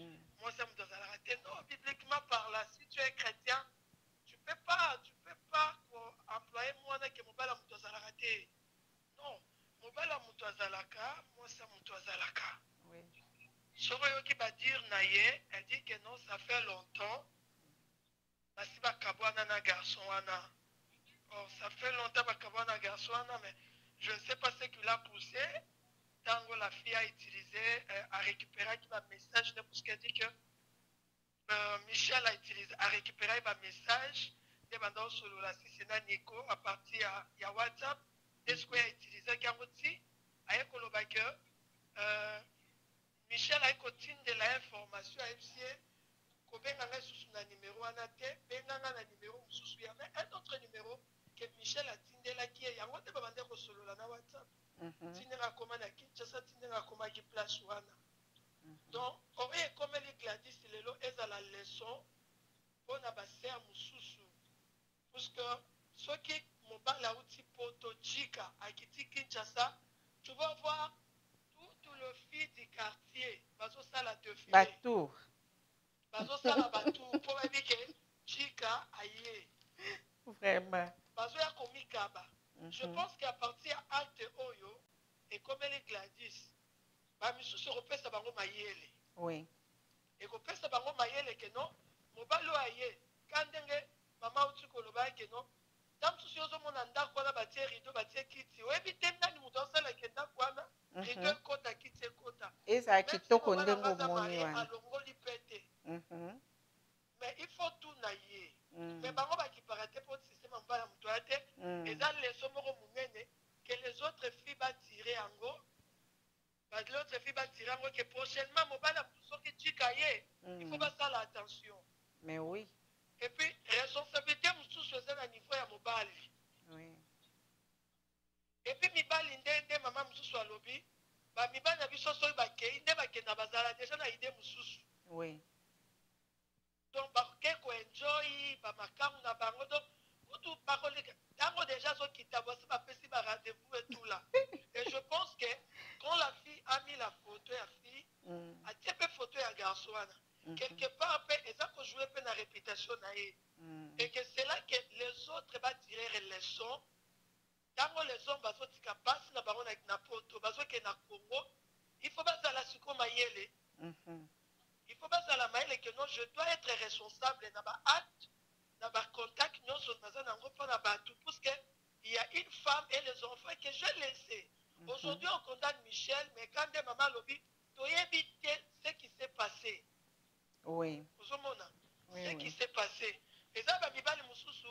Moi, ça mutazalate. Non, bibliquement parlant, si tu es chrétien, tu peux pas employer moi que mobala mutazalate. Non, mobala mutazalaka, moi ça mutazalaka. Oui. Soroyo qui va dire naye, elle dit que non, ça fait longtemps. Masiba kabwana na garçon wana. Oh, ça fait longtemps que kabwana garçon wana, mais je ne sais pas ce qui l'a poussé. Tango la fille a utilisé, a récupéré un message, parce qu'elle dit que Michel a récupéré un message de Bandao Solo la Sisena Nico à partir de WhatsApp. Est-ce qu'il a utilisé Garoti aye koloba ke Michel aye kotindela information ayebisi kobenganga susu na numéro wana te benganga na numéro mosusu ya mais un autre numéro que Michel atindelaki ye yango te babande kosolola na WhatsApp tindenga koma na Kinshasa tindenga koma ki place wana donc oyo ekomeli Gladys lelo ezala leçon mpona basere mosusu puisque soki mobali auti poto jika akiti Kinshasa tu vas voir tout le fils du quartier bazosala défilé batour bazosala batour mpo bayebi ke jika aye vraiment bazoya komikaba je pense qu'à partir ya acte oyo ekomeli Gladys bamisusu ekopesa bango mayele oui ekopesa bango mayele ke no mobali oyo aye ka ndenge mama uti koloba ke no ntango mosusu ozomona ndako wana batie rideau batie kiti oyebi te nani moto asalaki ndako wana rideau ekota kiti ekota ezala kitoko ndenge omoni wana alongoli mpe te mais il faut tout na ye mais bango bakipaka te mpo systeme ya mobali ya moto aya te eza leso moko monene que les autres filles batire yango l'autre fille batire yango que prochainement mobali ya motu soki tika ye il faut basala attention mais oui et puis responsabilité mosusu eza na niveau ya mobali et puis mibali nde mama mosusu alobi bamibali na biso soki bakei nde bakenda bazala deja na ide mosusu donc bakoke koenjoy bamakamu na bango donc kutu bakoleka ntango déjà azokita bosi bapesi barendez-vous et tout là et je pense que quand la fille a mis la photo ya fille atie mpe photo ya garçon wana quelque part mpe eza kojouer mpe na réputation na ye et que c'est là que les autres batirere leçon ntango les hommes bazotika mpasi na bango na poto bazokende na Congo il faut bazala siko mayele il faut bazala mayele que non je dois être responsable na baacte na bacontact nyonso naza nango mpo na bato parce que il y a une femme et les enfants que j'ai laissé aujourd'hui on condamne Michel mais quand nde mama alobi toyebi te ce qui s'est passé ozomona ce qui s'est passé eza bamibali mosusu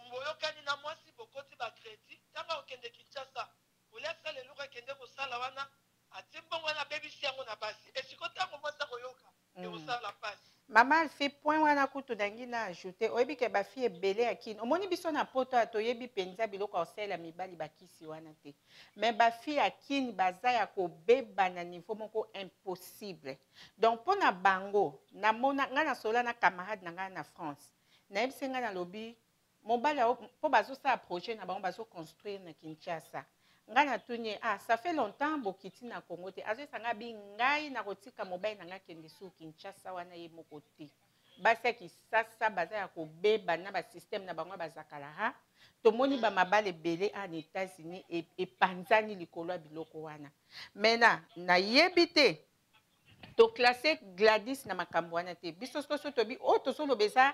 boyokani na mwasi bokoti bacrédit ntango okende Kinshasa oliasa leluku akende kosala wana ati mbongo wana abebisi yango na basi esiko ntango mwasi akoyoka ekosala mpasi mama alfi point wana kutu nangi na ajoute oyebi ke bafille ebele ya kini omoni biso na poto ya toyebi mpenza biloko ya kosalela mibali bakisi wana te mais bafille ya kini baza ya kobeba na niveau moko impossible donc mpo na bango namona ngai nasola na camarade na ngai na France nayebisi ngai nalobi mobali mpo bazosala projet na bango bazoconstruire na Kinshasa ngai natuni ça fait longtemps bokiti na Congo te azoyesanga bi ngai nakotika mobali na ngai akende su Kinshasa wana ye moko te basi ya kisasa baza ya kobeba na basystème na bango bazakala tomoni bamabale ebele na États-Unis epanzani likolo ya biloko wana maintenant nayebi te toklasse Gladys na makambo wana te biso soso tobi o tosoloba eza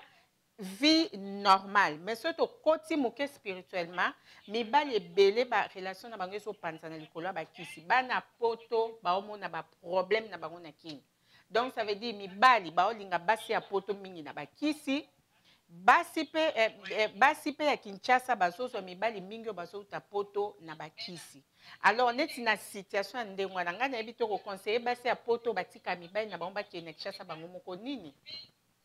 vie normale mais surtout koti moke spirituellement mibali ebele ba relation na bango ezopanza na likolo ya bakisi bana poto baomona ba problème na bango na kini donc ça veut dire mibali baolinga basi ya poto mingi na bakisi basi pe ya Kinshasa bazozwa mibali mingi oyo bazouta poto na bakisi alors neti na situation ya ndenge wana ngai nayebi to koconseille basi ya poto batika mibali na bango bakende Kinshasa bango moko nini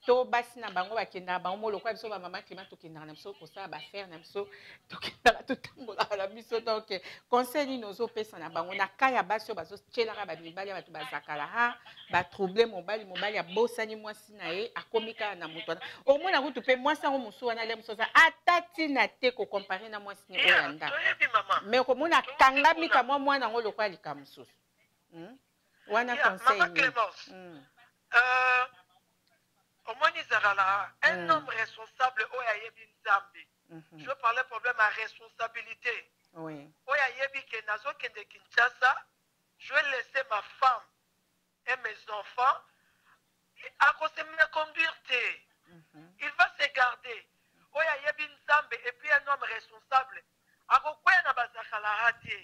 to basi na bango bakendaka bango moloko ya biso bamama Clément tokendaka na biso kosala baaffaire na biso tokendaka totambolaka na biso donc conseil nini ozopesa na bango na ka ya basi oyo bazotyelaka bamibali ya bato bazakala batrouble mobali abosani mwasi na ye akomi kaka na moto wana omona kutu mpe mwasi yango mosu wana le mosu aza ata ntina te kokompare na mwasi ni oyo ya ndako mais okomona akangami ka mwana yango lokola likambo mosusu wana conseil nini omoni ezalaka un homme responsable oyo ayebi nzambe je parlais problème ya responsabilité oyo ayebi ke nazokende Kinshasa je vais laisser ma femme et mes enfants akose me conduire te il va se garder oyo ayebi nzambe et puis un homme responsable akokwea na bazakala te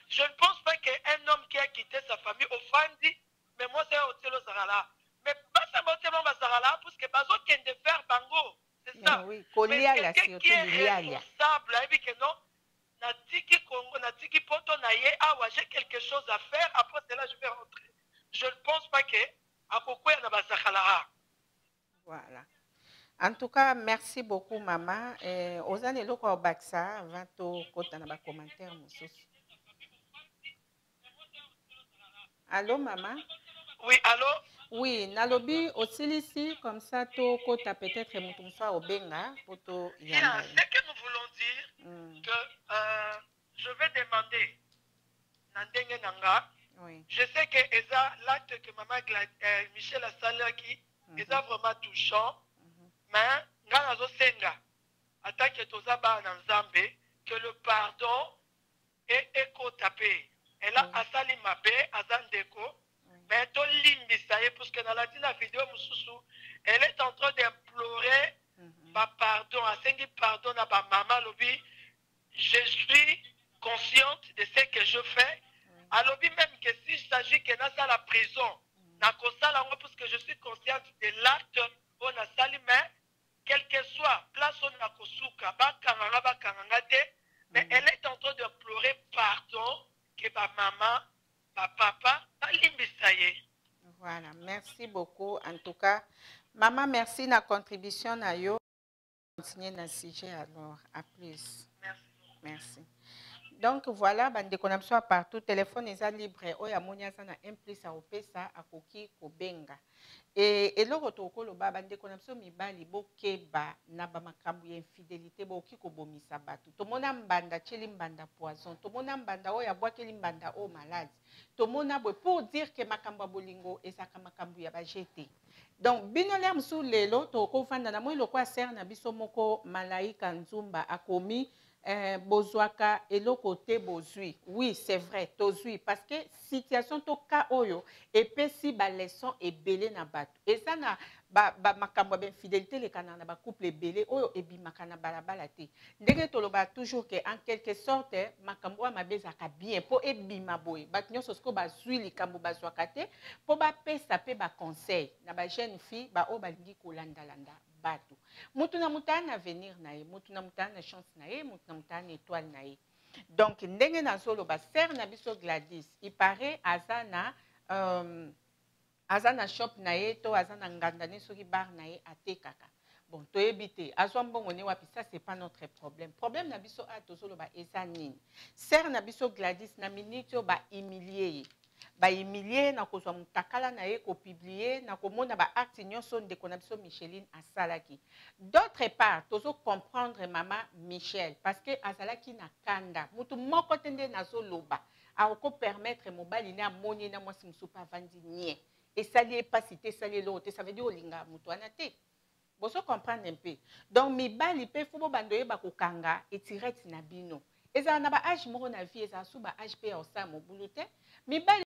je ne pense pas qu'un homme qui a quitté sa famille ofandi mais moi c'est otelo zakala mais pas ça motema bazakala parce que bazokende faire bango c'est ça oui, mais quelqu'un qui est responsable ayebi que non Natiki Congo, Natiki Poto Naye, ah, j'ai quelque chose à faire, après cela je vais rentrer. Je ne pense pas que à Kokoya na Bazakhalara. Voilà. En tout cas, merci beaucoup, maman. Ozan et Loko Baksa, avant tout, quand on a des commentaires, allô, maman? Oui, allô? Oui, nalobi ici comme ça, to kota peut-être mutumfa obenga, poto yamba. C'est que nous voulons dire que je vais demander Nandenge Nanga. Oui. Je sais que l'acte que maman Michel Asalaki est vraiment touchant, mais Nganazo Senga, attaque Tozaba Nanzambe, que le pardon est éco-tapé. Et là, Asali Mabé, Azandeko, mais to limbisaye, parce que dans la vidéo, elle est en train d'implorer pardon, Asengi pardon à ma maman, Lobi. Je suis consciente de ce que je fais. À Lobi, même que s'il s'agit que dans la prison, parce que je suis consciente de l'acte, on a sali, mais quel que soit, place on a kosuka, mais elle est en train d'implorer pardon que ma maman, ma papa, voilà, merci beaucoup. En tout cas, maman, merci de la contribution à yo. Continuer dans le sujet alors. À plus. Merci. Donc voilà, bande connexion partout. Téléphone est libre. Oya monia sana implice à opesa à koki kobenga. Et le retour le bande connexion mibali bokeba na ba makambu ya infidélité boki kobomisa batu. To mona mbanda cheli mbanda poison. To mona mbanda oya boa keli mbanda o malade. To mona boy pour dire que makambu bolingo ezaka makambu ya bajete. Donc bino lem sou lelo to ko fanda na moi lokwa ser na biso moko Malaika Nzumba akomi bozwaka eloko te bozui. Oui, c'est vrai, tozui parce que situation to ka oyo epesi ba leçon ebele na bato. Et ça na ba makambo ben fidélité le kana na ba couple ebele oyo ebimaka na balabala te. Ndenge toloba toujours que en quelque sorte makambo mabeza ka bien po ebima boy. Bat nyonso sko bazui likambo bazwaka te po ba pesa pe ba conseil na ba jeune fille ba o balingi kolanda landa. Bato. Mutuna mutana avenir nae, mutuna mutana chance nae, mutuna mutana étoile nae. Donc ndenge na solo ba ser na biso Gladys, il paraît azana shop nae to azana nganda ne soki bar nae atekaka. Bon, to ebité, azwa mbongo ne wapi, ça c'est pas notre problème. Problème na biso a to solo ba ezanine. Ser na biso Gladys na minute ba humilier. Ba humilier na kozwa mutakala na ye ko publier na komona ba acte nyonso de konapso Micheline asalaki. D'autre part, tozo comprendre maman Michel parce que azalaki na kanda. Mutu moko tende na zo loba. A ko permettre mobali na moni na mwasi musupa vandi nie. Et ça lié pas cité ça lié l'autre, ça veut dire olinga mutu anate. Boso comprendre un peu. Donc mibali pe fubo bandoye ba kokanga et tirette na bino. Eza na ba âge moko na vie eza sou ba âge pe osa mo bulute. Mibali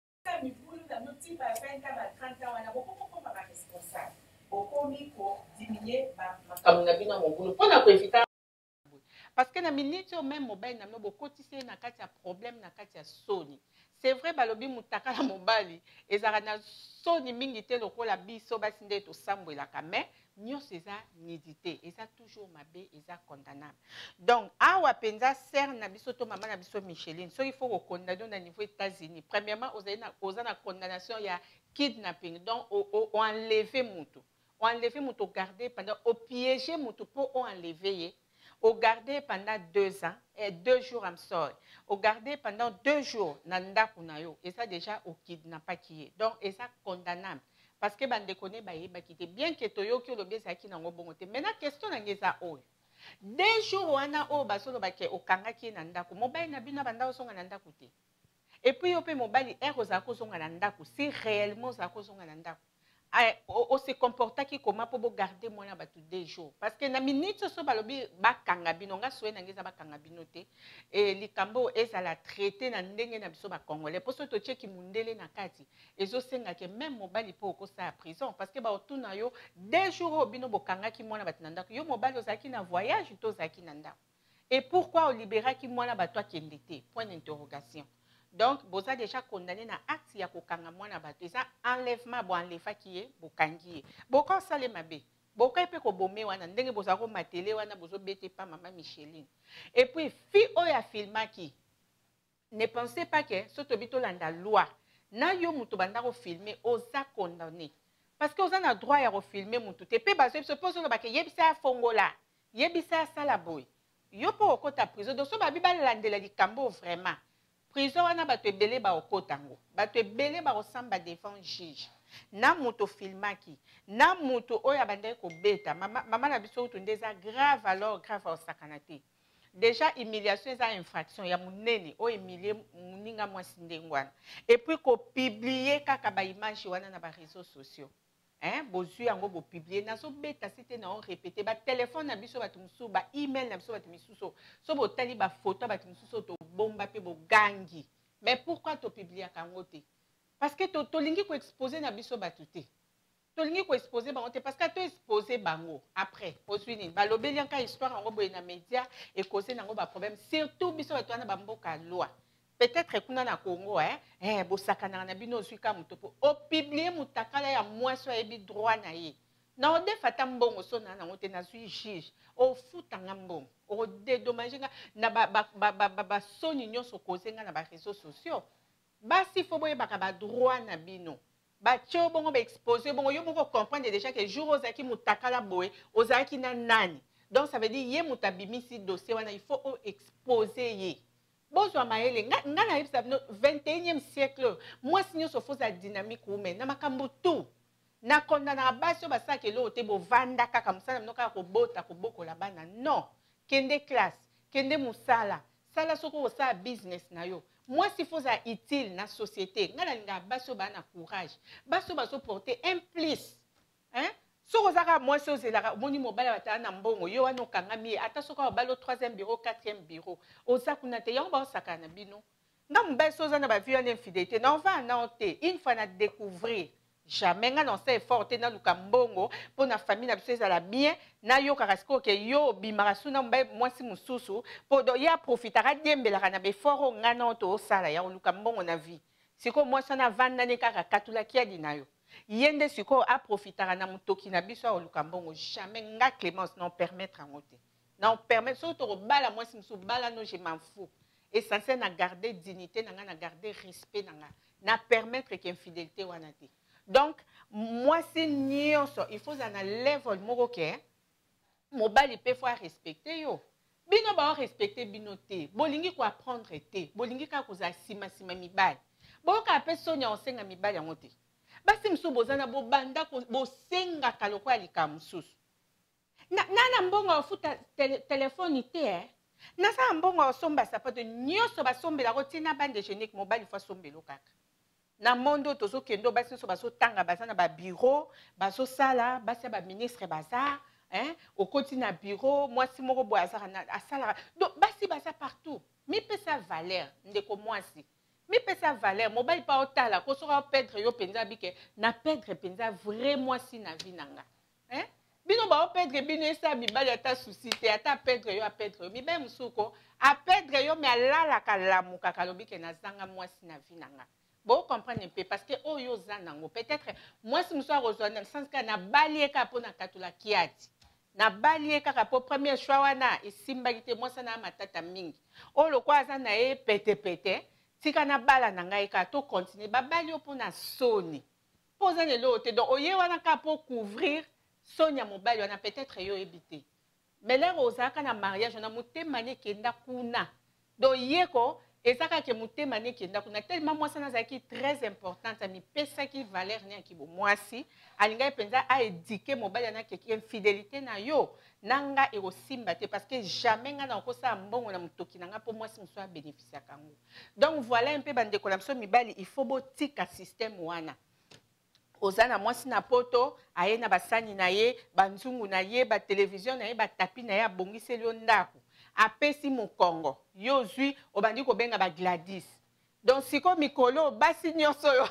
parce que na minute au même mobile na beaucoup tissé na kati ya problème na kati ya soni. C'est vrai balobi mutaka la mobile ezara na soni mingi te lokola biso basinde to sambwelaka mais nyonso eza nidité eza toujours mabe eza condamnable. Donc awa penza ser na biso to mama na biso Micheline so il faut condamner na niveau États-Unis. Premièrement oza na condamnation ya kidnapping donc o enlever mutu. O enlever mutu garder pendant o piéger mutu pour o enlever au garder pendant 2 ans et 2 jours I'm sorry. Au garder pendant 2 jours nanda kunayo et ça déjà au kidnappaki. Donc et ça condamnable. Parce que bande connaît ba yeba kité bien que toyo ki lobi sa ki nango bongote. Maintenant question na ngeza oyo. 2 jours wana o basolo ba ke okanga ki nanda ko mobile na bina banda osonga nanda kote. Et puis yo pe mobile ero za ko songa nanda ko si réellement za ko songa nanda ko. On se comporta qui comment pour garder moi na batu 2 jours parce que na minute so balobi bakanga bino nga soe na ngeza bakanga bino te et likambo ezala traité na ndenge na biso ba congolais pour so to cheki mundele na kati ezo senga ke même mobali po ko sa prison parce que ba otuna yo 2 jours bino bokanga ki mwana batu ndako yo mobali ozaki na voyage to zaki na ndako et pourquoi o libéra ki mwana batu akendete point d'interrogation. Donc, vous avez déjà condamné na acte ya kokanga mwana bato. Ça enlèvement bon enlefa qui est bokangi. Boko sale mabe. boka pe ko bomé wana ndenge boza ko matélé wana bozo bete pa maman Micheline. Et puis fi oya filmaki. Ne pensez pas que soto bito landa loi. Na yo muto banda ko filmer oza condamné. Parce que oza na droit ya ko filmer muto te pe bazo se pose ba ke yebisa fongola. Yebisa sala boy. Yo po okota prison donc so ba bi ba landela likambo vraiment. Prison wana bato ebele ba okotango. Bato ebele ba osamba devant juge. Na muto filmaki. Na muto oya banda ko beta. Mama na biso utundeza grave alors grave au sakanate. Déjà humiliation est infraction ya munene o humilier muninga mwasi ndengwana. Et puis ko publier kaka ba image wana na ba réseaux sociaux. Hein, bozu yango bo publier na so beta cité na on répéter ba téléphone na biso batu musu ba email na biso batu misuso so bo tali ba photo batu misuso to bomba pe bo gangi. Mais pourquoi to publier kango te? Parce que to lingi ko exposer na biso batu te. To lingi ko exposer bango te parce que to exposer bango après oswini ba lobeli anka histoire yango boye na média et causer nango ba problème surtout biso batu na ba mboka loi. Peut-être kuna na Congo bo sakana na bino suika mutopo o publier mutakala ya mwaso ebi droit na ye na ode fata mbongo so na ngote na sui juge o futanga mbongo o dédommager na ba soni nyonso kozenga na ba réseaux sociaux basi fo boye baka ba droit na bino ba tio bongo ba exposer bongo yo moko comprendre déjà que jour ozaki mutakala boye ozaki na nani donc ça veut dire ye mutabimisi dossier wana il faut exposer ye. Bonjour Maëlle, nga na yebisa bino 21e siècle, moi sinyo so foza dynamique women, na makambo tout. Na kondana baso basake lo te bo vanda kaka musala mnoka ko bota ko boko la bana. Non, kende classe, kende musala. Sala soko osa business na yo. Moi si foza utile na société, nga na linga baso bana courage. Baso baso porter un plus. Hein? Soko zaka moi so zelaka moni mobala batana na mbongo yo wana okangami ata soko balo 3e bureau 4e bureau oza kuna te yango ba osaka na bino nga mobala so na ba vie na infidélité na on va na ote une fois na découvrir jamais nga non c'est effort te na luka mbongo pour na famille na biso ezala bien na yo karasiko ke yo bimara suna mobala mwasi mususu pour do ya profitera diembelaka na be fort nga na oto osala ya luka mbongo na vie siko mwasi na vanda ne kaka katula kia dinayo yende siko a profitera na mutoki na biso o lukambongo jamais nga Clémence non permettre ngote non permettre surtout bala moi simsu bala no je m'en fous essentiel na garder dignité na garder respect na permettre que infidélité wana te donc moi c'est nyonso il faut na level moko ke mobali pe faut respecter yo bino ba respecter bino te bolingi ko apprendre te bolingi ka ko za sima mibali boka pe sonya osenga mibali ngote basi msu bozana bo banda ko bo senga kaloko alika msusu na mbongo ofuta telefoni te na sa mbongo osomba sapato nyoso basombela ko tina bande génique mobile fa sombelo kaka na mondo tozo kendo basi so baso tanga bazana ba bureau baso sala basi ba ministre bazar au côté na bureau moi si moko bo azara na asala donc basi basa partout mi pesa valeur ndeko mwasi mi pesa valeur mobile pa otala ko sera perdre yo penza bike na perdre penza vraiment si na vie nanga bino ba perdre bino esa mibali ata souci te ata perdre yo a perdre yo mi ba musuko a perdre yo me alala kalamuka kalobike na zanga mwasi na vie nanga bo comprendre un peu parce que oyo zanango peut-être mwasi muso a rejoindre dans le sens que na balie ka pona katula kiati na balie kaka po premier choix wana isimbagite mwasa na matata mingi o lokwa zana e pete tika na bala na ngai ka to continuer ba bali po na soni poser le lote donc oye wana ka pour couvrir sonia mobali wana peut-être yo ebité mais là ozaka na mariage na mutema ne kenda kuna donc yeko ezaka ke mutema ne kenda kuna tellement moi ça na zaki très importante mi pesa ki valeur ne ki bo mwasi alinga penza a éduquer mobali na ke infidélité na yo nanga e osimba te parce que jamais nga na kosa mbongo na mutoki nanga po mwasi muso a bénéficier kango donc voilà un peu bande ko la so mibali il faut botika système wana ozana mwasi na poto aye na basani na ye banzungu na ye ba télévision na ye ba tapi na ye abongiseli yo ndako apesi mokongo yo zui obandi ko benga ba Gladys donc siko mikolo basi nyonso yo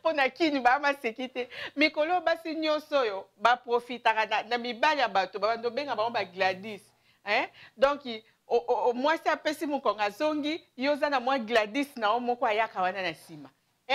pona kini ba ma sekite mikolo basi nyonso yo ba profitaka na mibali ya bato ba bando benga ba Gladys donc mwasi apesi mokongo azongi yo zana mwa Gladys na omoko ayaka wana na sima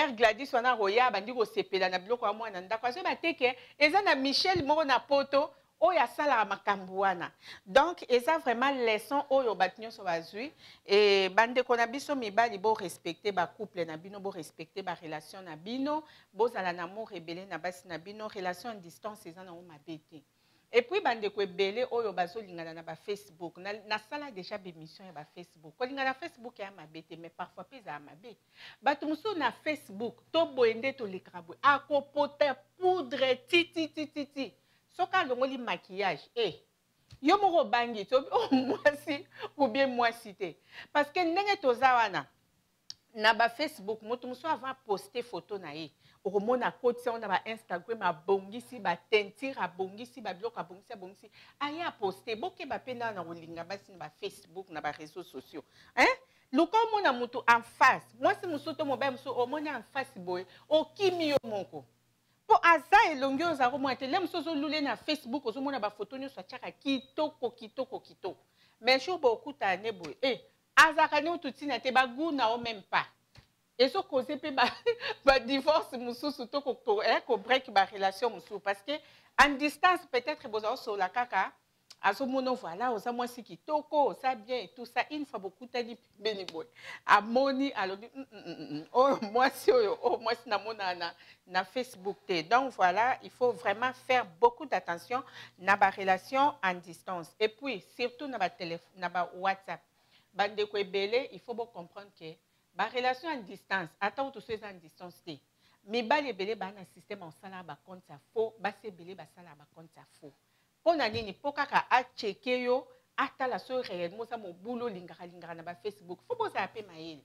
Gladys wana roya bandi ko sepela na biloko ya mwana ndako azo bateke eza na Michel moko na poto oyo asalaka makambo wana. Donc eza vraiment leçon oyo bato nyonso bazwi e bandeko na biso mibali bo respecter ba couple na bino, bo respecter ba relation na bino, bozala na amour ebele na basi na bino, relation en distance eza na mabe te. Et puis bandeko ebele oyo bazolingana na ba Facebook na sala déjà bémission ya ba Facebook kolingana na Facebook ya mabe te, mais parfois peza ya mabe bato musu na Facebook to boende to lekrabwe akopota poudre ti soka longoli maquillage yo moko bangi to mwasi ou bien mwasi te parce que ndenge toza wana na ba Facebook moto musu avant poster photo na ye okomona koti on na ba Instagram abongisi ba tentire abongisi ba biloko abongisi aya poster boke ba pena na kolinga basi na ba Facebook na ba réseaux sociaux luka omona mutu en face mwasi musu to mobile musu omona en face boy okimi yo moko po aza elongi oza komona te le musu ozolule na Facebook ozomona ba photo nyonso atiaka kitoko mais jour bokuta ne boy azaka ne ututina te bagu na o même pas et so cause pe ba divorce mususu to ko break ba relation mususu parce que en distance peut-être boza so la kaka azomono voilà oza mwasi kitoko ça bien et tout ça une fois beaucoup tani beni boy amoni alors oh mwasi oyo oh mwasi na mona na Facebook te. Donc voilà, il faut vraiment faire beaucoup d'attention na ba relation en distance et puis surtout na ba téléphone na ba WhatsApp. Bandeko ebele, il faut bien comprendre que la relation en distance, attends tout ça en distance. Mais les ebele ba na système en sala ba compte ça faux, ba se ebele ba sala ba compte ça faux. Pona nini pokaka a checker yo ata la so réellement ça mon boulot lingara na ba Facebook. Faut pas ça pe mail.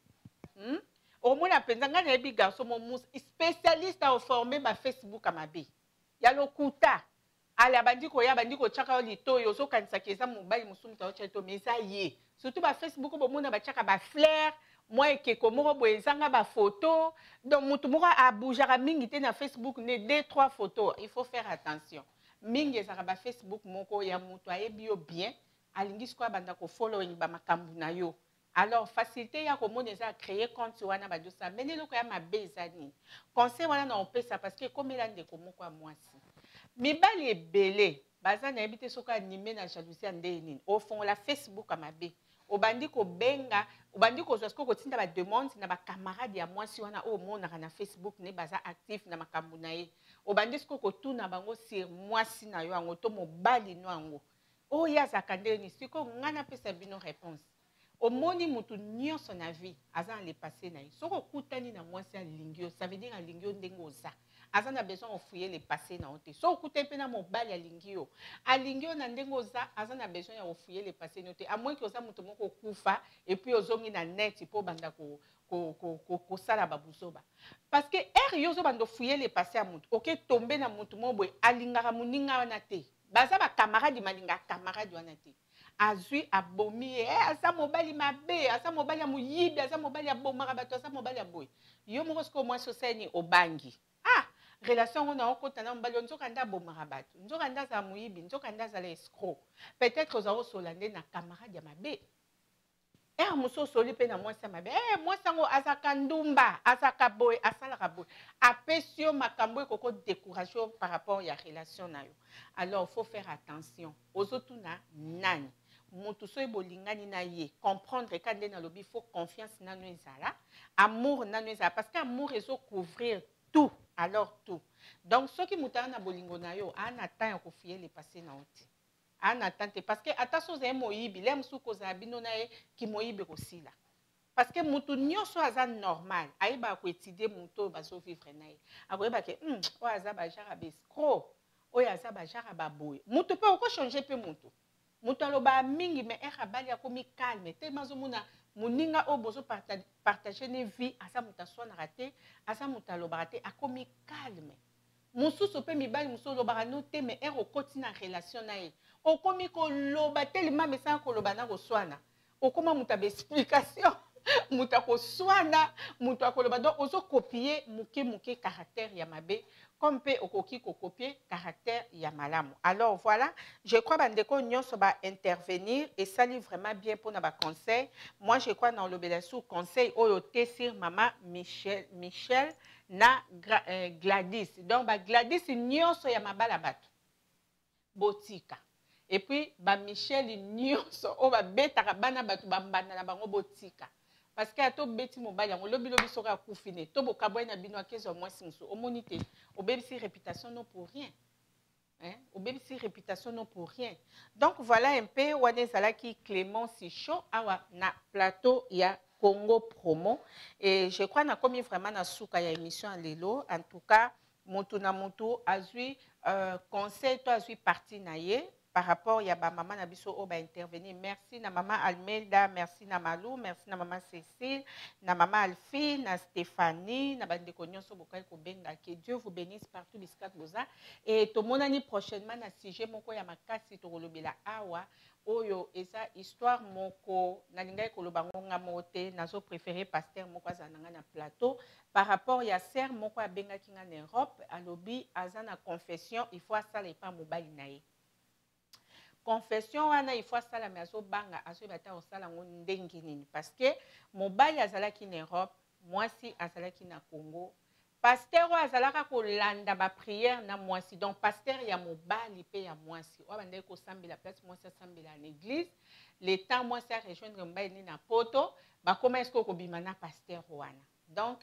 Au moins la penza nga na bi garçon mon spécialiste à former ba Facebook à mabe. Ya lokuta ala bandiko ya bandiko chaka lito yo so kanisa keza mobali musumu ta ocha to meza ye. Surtout ba Facebook bo mona ba chaka ba flair moi ke komoko bo ezanga ba photo donc mutu moko a boujara mingi te na Facebook ne 2-3 photos, il faut faire attention. Mingi ezaka ba Facebook moko ya mutu ayebi yo bien alingi kwa banda ko following ba makambu na yo. Alors facilité ya komona eza créer compte wana ba dosa menelo ko ya mabezani. Conseil wana na opesa parce que comme elande komoko mwasi. Mibali ebele baza na ebite soka animé na jalousie ande nini au fond la Facebook amabe obandi ko benga obandi ko zosko ko tinda ba demande na ba camarade ya mwasi wana o mona na Facebook ne baza actif na makambu na ye obandi ko tuna bango sur mwasi na yo ango to mobali no ango o ya zakande ni siko ngana pesa bino réponse omoni mutu nyonso na vie aza le passé na ye soko kutani na mwasi alingio ça veut dire alingio ndengo za azana besoin de fouiller le passé na ote so kuté pe na mobali alingio na ndengo za azana besoin ya fouiller le passé note à moins que oza mutu moko kufa et puis ozongi na net po banda ko sala babusoba parce que yozo bando fouiller le passé à mutu OK tomber na mutu mobwe alingaka muninga wana te baza ba camarade malinga camarade wana te azui abomi asa mobali mabe asa mobali ya muyibi asa mobali ya bomaka bato asa mobali ya boy yo moko sko mwa soseni obangi relation on a okota na mobali nzoka nda bomaka bato nzoka nda za muyibi nzoka nda za escroc peut-être oza solande na camarade ya mabe muso soli pe na mwasa mabe mwasa ngo azaka ndumba azaka boy asala boy apesio makambo ekoko découragé par rapport ya relation na yo. Alors faut faire attention ozotuna nani mutu so ebolingani na ye comprendre kande na lobi faut confiance nanu ezala amour nanu ezala parce que amour ezo couvrir tout alors tout. Donc ceux qui mutana na bolingo na yo ana temps ko fier le passé na oti ana tante parce que attention za moyibi le msuko za bino na ye ki moyibi kosila parce que mutu nyonso aza normal aiba ko étudier mutu bazo vivre na ye akoyeba ke o aza ba jara bescro o aza ba jara baboy mutu pe ko changer pe mutu aloba mingi mais bali ya komi calme te mazomuna muninga o bozo partager ne vie asa mutaswa na raté asa mutaloba raté akomi calme mususu pe mibali mususu loba no te mais okoti na relation na ye okomi ko loba tellement mais sans ko loba na ko swana okoma mutabe explication muta ko swana muta ko loba donc ozo copier muke caractère ya mabe comme pe okoki copier caractère yamalamu. Alors voilà, je crois bandeko nyonso ba intervenir et ça lui vraiment bien pour na ba conseil. Moi je crois dans le belassou conseil oyo tesir maman Michel na Gladys. Donc ba Gladys nyonso ya mabala batu. Botika. Et puis ba Michel nyonso o ba betaka bana batu bambana na bango botika. Parce que ato beti mobile yango lobi soka kufine to bokabwa na bino akezo mwasi muso omonite obebisi réputation non pour rien, hein, obebisi réputation non pour rien. Donc voilà un peu wane zalaki Clément Sicho awa na plateau ya Congo Promo et je crois na komi vraiment na suka ya émission en lelo. En tout cas mutu na mutu azui conseil to azui parti na ye par rapport à ba maman na biso o ba intervenir. Merci na maman Almelda, merci na Malou, merci na maman Cécile, na maman Alfie, na Stéphanie, na bande ko nyonso bokai ko benga. Que Dieu vous bénisse partout biskat boza et to monani prochainement na sujet moko ya makasi to kolobela awa oyo eza histoire moko na lingai ko lobango ngamote nazo préférer pasteur moko azananga na plateau par rapport ya sœur moko ya benga kinga na Europe alobi azana confession il faut ça les pas mobile nae. Confession wana il faut ça la maison banga aso bata osala ndengi nini parce que mobile azalaki en Europe moi si azalaki na Congo pasteur azalaka ko landa ba prière na moi si donc pasteur ya mobile pe ya moi si o bande ko sambela place moi si sambela en église le temps moi si rejoindre mobile na poto ba comment est-ce ko bima na pasteur wana donc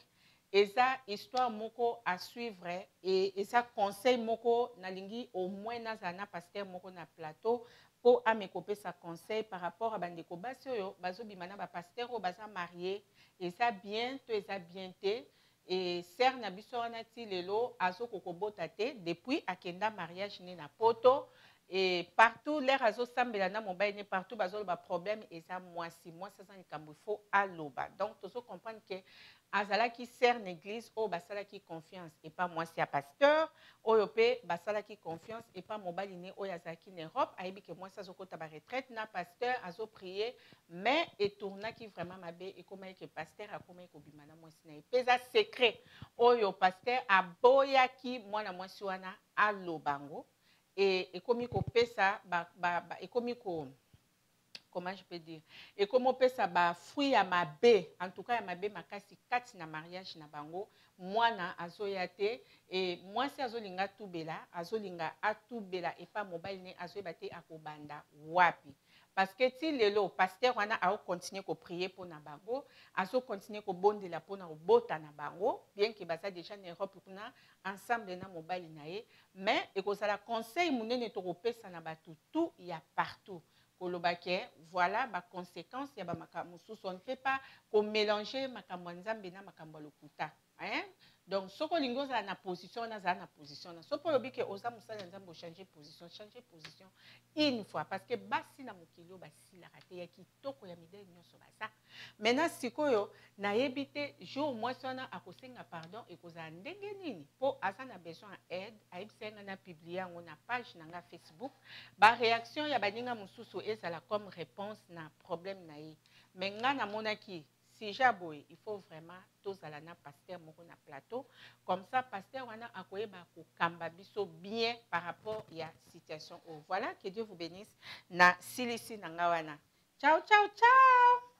eza histoire moko à suivre et eza conseil moko nalingi au moins nazana pasteur moko na plateau pour amekope sa conseil par rapport à bandeko basi oyo bazo bimana ba pasteur o baza marié eza bien to eza bien te et sœur na biso wana ti lelo azo kokobota te depuis akenda mariage ne na poto et partout l'air azo sambela na mobile ne partout bazo ba problème eza moi ça ça nikambo faut aloba donc tozo comprendre que azala qui sert l'église au basala qui confiance et pas moi c'est un pasteur au pe basala qui confiance et pas mobile ne o yazaki en Europe aibi que moi ça zokota ba retraite na pasteur azo prier mais et tourna qui vraiment mabe et comment que pasteur a comment ko bimana moi sina e pesa secret oyo pasteur aboya ki mwana mwasi wana alobango et comme ko pesa et comme ko comment je peux dire et comment peut ça ba fruit à ma bé en tout cas à ma bé makasi kati na mariage na bango mwana azoyate et moi si azolinga tubela azolinga atubela et pas mobile ne azoyate akobanda wapi parce que ti lelo pasteur wana a continuer ko prier pour na bango azo continuer ko bondela pour na bota na bango bien que basa déjà en Europe kuna ensemble na mobile na ye mais et ko sala conseil munene to ko pesa na batu tout il y a partout. Voilà ma conséquence, on ne fait pas mélanger ma kamwanzambe na ma kambalokuta. Donc, ce que l'ingos a na position, on a na position. Ce pour le but que osa musala nzambo changer position une fois parce que basi na mukilo basi la raté ya kitoko ya midele nyonso basa. Maintenant sikoyo na yebite jour moi sona akosenga pardon et koza ndenge nini po asa na besoin aide aibsenga na publier na page na Facebook ba réaction ya baninga mususu ezala comme réponse na problème na ye. Mais nga na monaki si jaboy, il faut vraiment tous à la pasteur moko na plateau comme ça pasteur wana akoyeba ko kamba biso bien par rapport à la situation. Voilà, que Dieu vous bénisse na silisi na ngawana. Ciao ciao ciao.